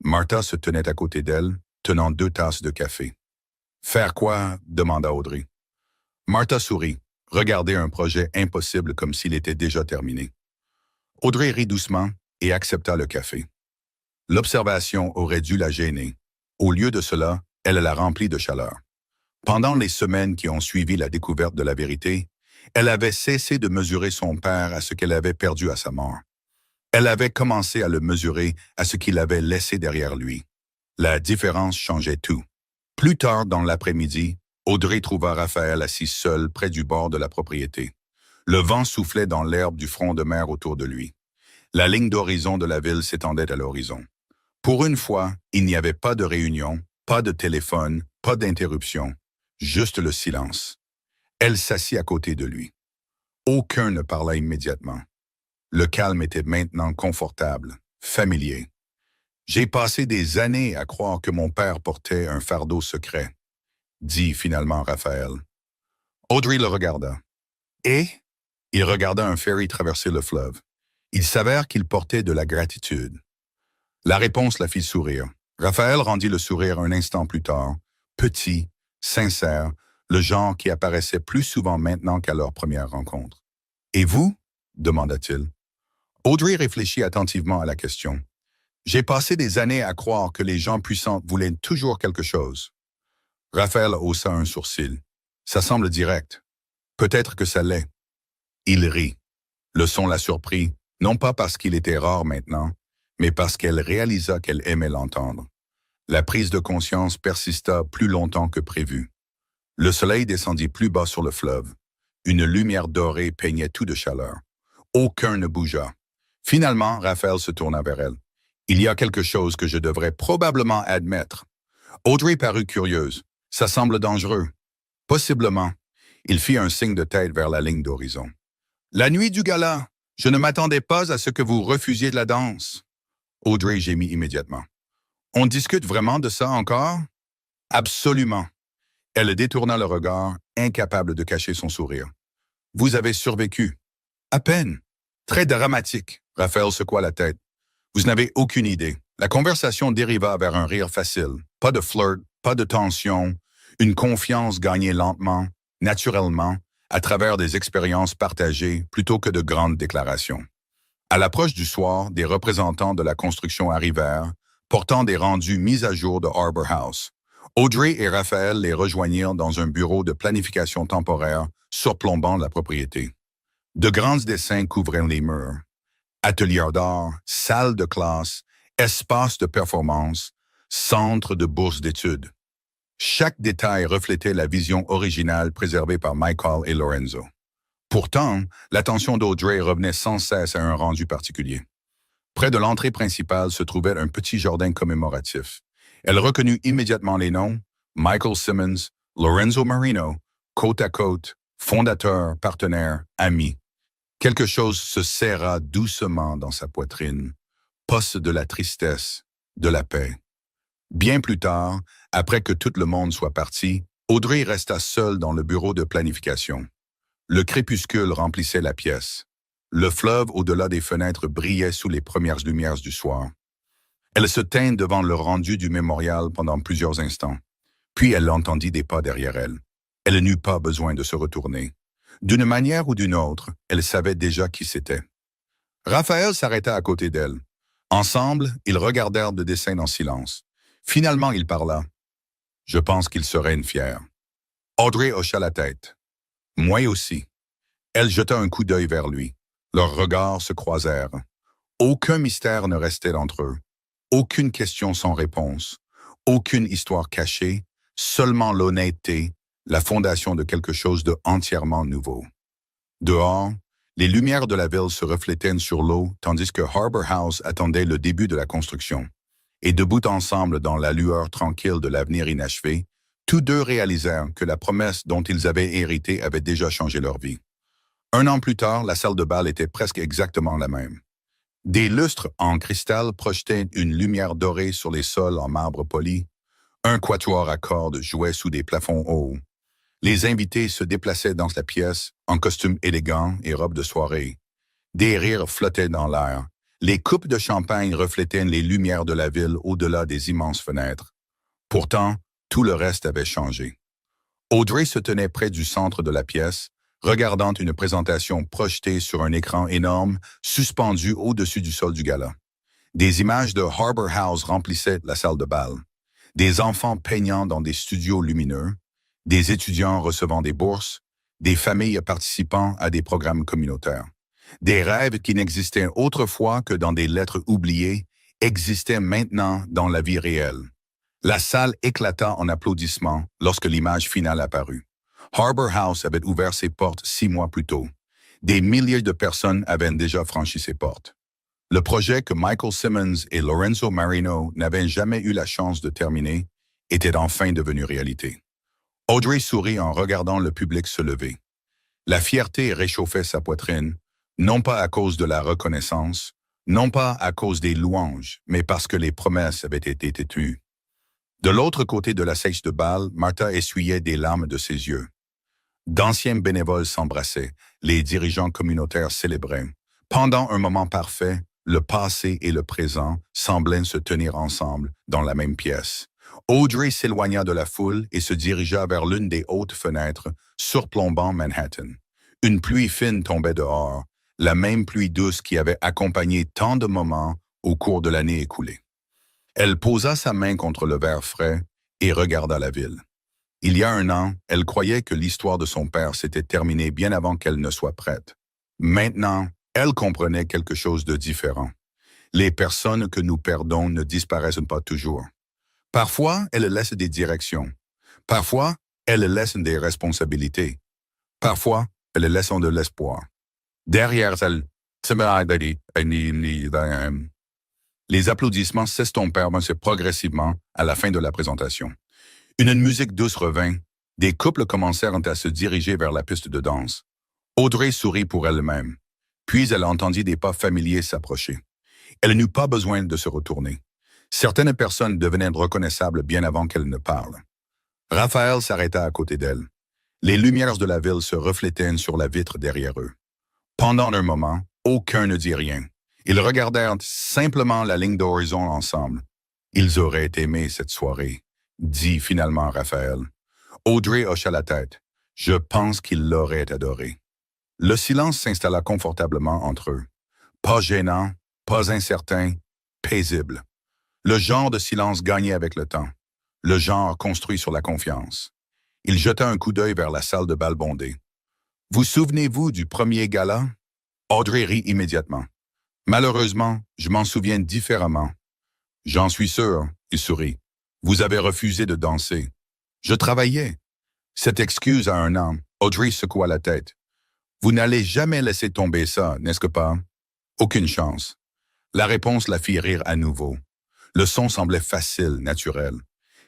Martha se tenait à côté d'elle, tenant 2 tasses de café. « Faire quoi ?» demanda Audrey. Martha sourit, regardait un projet impossible comme s'il était déjà terminé. Audrey rit doucement et accepta le café. L'observation aurait dû la gêner. Au lieu de cela, elle la remplit de chaleur. Pendant les semaines qui ont suivi la découverte de la vérité, elle avait cessé de mesurer son père à ce qu'elle avait perdu à sa mort. Elle avait commencé à le mesurer à ce qu'il avait laissé derrière lui. La différence changeait tout. Plus tard dans l'après-midi, Audrey trouva Raphaël assis seul près du bord de la propriété. Le vent soufflait dans l'herbe du front de mer autour de lui. La ligne d'horizon de la ville s'étendait à l'horizon. Pour une fois, il n'y avait pas de réunion, pas de téléphone, pas d'interruption, juste le silence. Elle s'assit à côté de lui. Aucun ne parla immédiatement. Le calme était maintenant confortable, familier. « J'ai passé des années à croire que mon père portait un fardeau secret, » dit finalement Raphaël. Audrey le regarda. Et il regarda un ferry traverser le fleuve. Il s'avère qu'il portait de la gratitude. La réponse la fit sourire. Raphaël rendit le sourire un instant plus tard, petit, sincère, le genre qui apparaissait plus souvent maintenant qu'à leur première rencontre. « Et vous ?» demanda-t-il. Audrey réfléchit attentivement à la question. « J'ai passé des années à croire que les gens puissants voulaient toujours quelque chose. » Raphaël haussa un sourcil. « Ça semble direct. Peut-être que ça l'est. » Il rit. Le son la surprit, non pas parce qu'il était rare maintenant, mais parce qu'elle réalisa qu'elle aimait l'entendre. La prise de conscience persista plus longtemps que prévu. Le soleil descendit plus bas sur le fleuve. Une lumière dorée peignait tout de chaleur. Aucun ne bougea. Finalement, Raphaël se tourna vers elle. « Il y a quelque chose que je devrais probablement admettre. » Audrey parut curieuse. « Ça semble dangereux. » « Possiblement. » Il fit un signe de tête vers la ligne d'horizon. « La nuit du gala. Je ne m'attendais pas à ce que vous refusiez de la danse. » Audrey gémit immédiatement. « On discute vraiment de ça encore? » « Absolument. » Elle détourna le regard, incapable de cacher son sourire. « Vous avez survécu. »« À peine. »« Très dramatique. » Raphaël secoua la tête. « Vous n'avez aucune idée. » La conversation dériva vers un rire facile. Pas de flirt, pas de tension, une confiance gagnée lentement, naturellement, à travers des expériences partagées plutôt que de grandes déclarations. À l'approche du soir, des représentants de la construction arrivèrent, portant des rendus mis à jour de Harbour House. Audrey et Raphaël les rejoignirent dans un bureau de planification temporaire surplombant la propriété. De grands dessins couvraient les murs. Atelier d'art, salle de classe, espace de performance, centre de bourse d'études. Chaque détail reflétait la vision originale préservée par Michael et Lorenzo. Pourtant, l'attention d'Audrey revenait sans cesse à un rendu particulier. Près de l'entrée principale se trouvait un petit jardin commémoratif. Elle reconnut immédiatement les noms Michael Simmons, Lorenzo Marino, côte à côte, fondateur, partenaire, ami. Quelque chose se serra doucement dans sa poitrine, poste de la tristesse, de la paix. Bien plus tard, après que tout le monde soit parti, Audrey resta seule dans le bureau de planification. Le crépuscule remplissait la pièce. Le fleuve au-delà des fenêtres brillait sous les premières lumières du soir. Elle se tint devant le rendu du mémorial pendant plusieurs instants. Puis elle entendit des pas derrière elle. Elle n'eut pas besoin de se retourner. D'une manière ou d'une autre, elle savait déjà qui c'était. Raphaël s'arrêta à côté d'elle. Ensemble, ils regardèrent le dessin en silence. Finalement, il parla. « Je pense qu'il serait une fière. » Audrey hocha la tête. « Moi aussi. » Elle jeta un coup d'œil vers lui. Leurs regards se croisèrent. Aucun mystère ne restait entre eux. Aucune question sans réponse. Aucune histoire cachée. Seulement l'honnêteté, la fondation de quelque chose de entièrement nouveau. Dehors, les lumières de la ville se reflétaient sur l'eau tandis que Harbour House attendait le début de la construction. Et debout ensemble dans la lueur tranquille de l'avenir inachevé, Tous deux réalisèrent que la promesse dont ils avaient hérité avait déjà changé leur vie. Un an plus tard, la salle de bal était presque exactement la même. Des lustres en cristal projetaient une lumière dorée sur les sols en marbre poli. Un quatuor à cordes jouait sous des plafonds hauts. Les invités se déplaçaient dans la pièce en costumes élégants et robes de soirée. Des rires flottaient dans l'air. Les coupes de champagne reflétaient les lumières de la ville au-delà des immenses fenêtres. Pourtant, tout le reste avait changé. Audrey se tenait près du centre de la pièce, regardant une présentation projetée sur un écran énorme suspendu au-dessus du sol du gala. Des images de Harbour House remplissaient la salle de bal. Des enfants peignant dans des studios lumineux, des étudiants recevant des bourses, des familles participant à des programmes communautaires. Des rêves qui n'existaient autrefois que dans des lettres oubliées existaient maintenant dans la vie réelle. La salle éclata en applaudissements lorsque l'image finale apparut. Harbour House avait ouvert ses portes 6 mois plus tôt. Des milliers de personnes avaient déjà franchi ses portes. Le projet que Michael Simmons et Lorenzo Marino n'avaient jamais eu la chance de terminer était enfin devenu réalité. Audrey sourit en regardant le public se lever. La fierté réchauffait sa poitrine, non pas à cause de la reconnaissance, non pas à cause des louanges, mais parce que les promesses avaient été tenues. De l'autre côté de la salle de bal, Martha essuyait des larmes de ses yeux. D'anciens bénévoles s'embrassaient, les dirigeants communautaires célébraient. Pendant un moment parfait, le passé et le présent semblaient se tenir ensemble dans la même pièce. Audrey s'éloigna de la foule et se dirigea vers l'une des hautes fenêtres surplombant Manhattan. Une pluie fine tombait dehors, la même pluie douce qui avait accompagné tant de moments au cours de l'année écoulée. Elle posa sa main contre le verre frais et regarda la ville. Il y a un an, elle croyait que l'histoire de son père s'était terminée bien avant qu'elle ne soit prête. Maintenant, elle comprenait quelque chose de différent. Les personnes que nous perdons ne disparaissent pas toujours. Parfois, elles laissent des directions. Parfois, elles laissent des responsabilités. Parfois, elles laissent de l'espoir. Derrière elles, les applaudissements s'estompèrent progressivement à la fin de la présentation. Une musique douce revint. Des couples commencèrent à se diriger vers la piste de danse. Audrey sourit pour elle-même. Puis elle entendit des pas familiers s'approcher. Elle n'eut pas besoin de se retourner. Certaines personnes devenaient reconnaissables bien avant qu'elle ne parle. Raphaël s'arrêta à côté d'elle. Les lumières de la ville se reflétaient sur la vitre derrière eux. Pendant un moment, aucun ne dit rien. Ils regardèrent simplement la ligne d'horizon ensemble. Ils auraient aimé cette soirée, dit finalement Raphaël. Audrey hocha la tête. Je pense qu'ils l'auraient adoré. Le silence s'installa confortablement entre eux. Pas gênant, pas incertain, paisible. Le genre de silence gagnait avec le temps. Le genre construit sur la confiance. Il jeta un coup d'œil vers la salle de bal bondée. Vous souvenez-vous du premier gala? Audrey rit immédiatement. Malheureusement, je m'en souviens différemment. J'en suis sûr, il sourit. Vous avez refusé de danser. Je travaillais. Cette excuse a un an. Audrey secoua la tête. Vous n'allez jamais laisser tomber ça, n'est-ce pas? Aucune chance. La réponse la fit rire à nouveau. Le son semblait facile, naturel.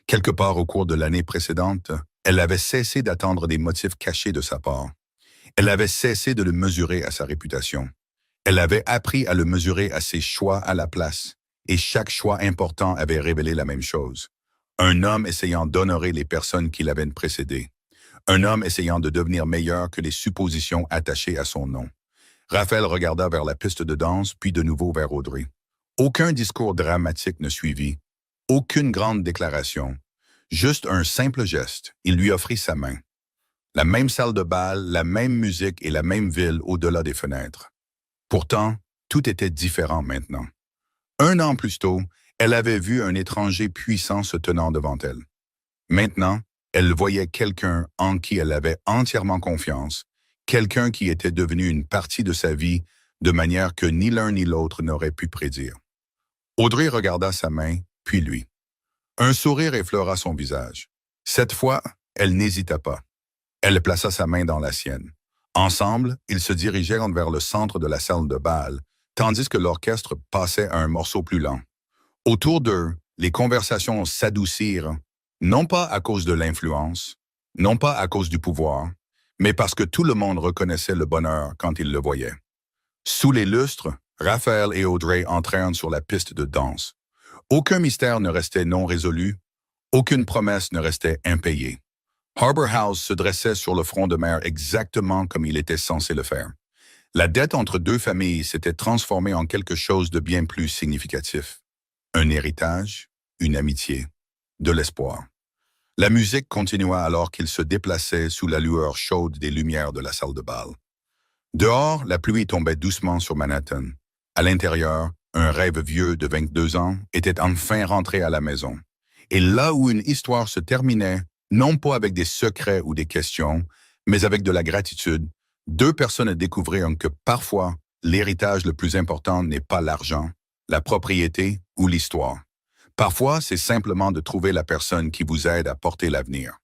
Quelque part au cours de l'année précédente, elle avait cessé d'attendre des motifs cachés de sa part. Elle avait cessé de le mesurer à sa réputation. Elle avait appris à le mesurer à ses choix à la place, et chaque choix important avait révélé la même chose. Un homme essayant d'honorer les personnes qui l'avaient précédé. Un homme essayant de devenir meilleur que les suppositions attachées à son nom. Raphaël regarda vers la piste de danse, puis de nouveau vers Audrey. Aucun discours dramatique ne suivit, aucune grande déclaration, juste un simple geste. Il lui offrit sa main. La même salle de bal, la même musique et la même ville au-delà des fenêtres. Pourtant, tout était différent maintenant. Un an plus tôt, elle avait vu un étranger puissant se tenant devant elle. Maintenant, elle voyait quelqu'un en qui elle avait entièrement confiance, quelqu'un qui était devenu une partie de sa vie de manière que ni l'un ni l'autre n'aurait pu prédire. Audrey regarda sa main, puis lui. Un sourire effleura son visage. Cette fois, elle n'hésita pas. Elle plaça sa main dans la sienne. Ensemble, ils se dirigèrent vers le centre de la salle de bal, tandis que l'orchestre passait à un morceau plus lent. Autour d'eux, les conversations s'adoucirent Non pas à cause de l'influence, non pas à cause du pouvoir, mais parce que tout le monde reconnaissait le bonheur quand il le voyait. Sous les lustres, Raphaël et Audrey entrèrent sur la piste de danse. Aucun mystère ne restait non résolu, aucune promesse ne restait impayée. Harbour House se dressait sur le front de mer exactement comme il était censé le faire. La dette entre deux familles s'était transformée en quelque chose de bien plus significatif. Un héritage, une amitié, de l'espoir. La musique continua alors qu'ils se déplaçaient sous la lueur chaude des lumières de la salle de bal. Dehors, la pluie tombait doucement sur Manhattan. À l'intérieur, un rêve vieux de 22 ans était enfin rentré à la maison. Et là où une histoire se terminait, non pas avec des secrets ou des questions, mais avec de la gratitude, deux personnes découvrirent que parfois, l'héritage le plus important n'est pas l'argent, la propriété ou l'histoire. Parfois, c'est simplement de trouver la personne qui vous aide à porter l'avenir.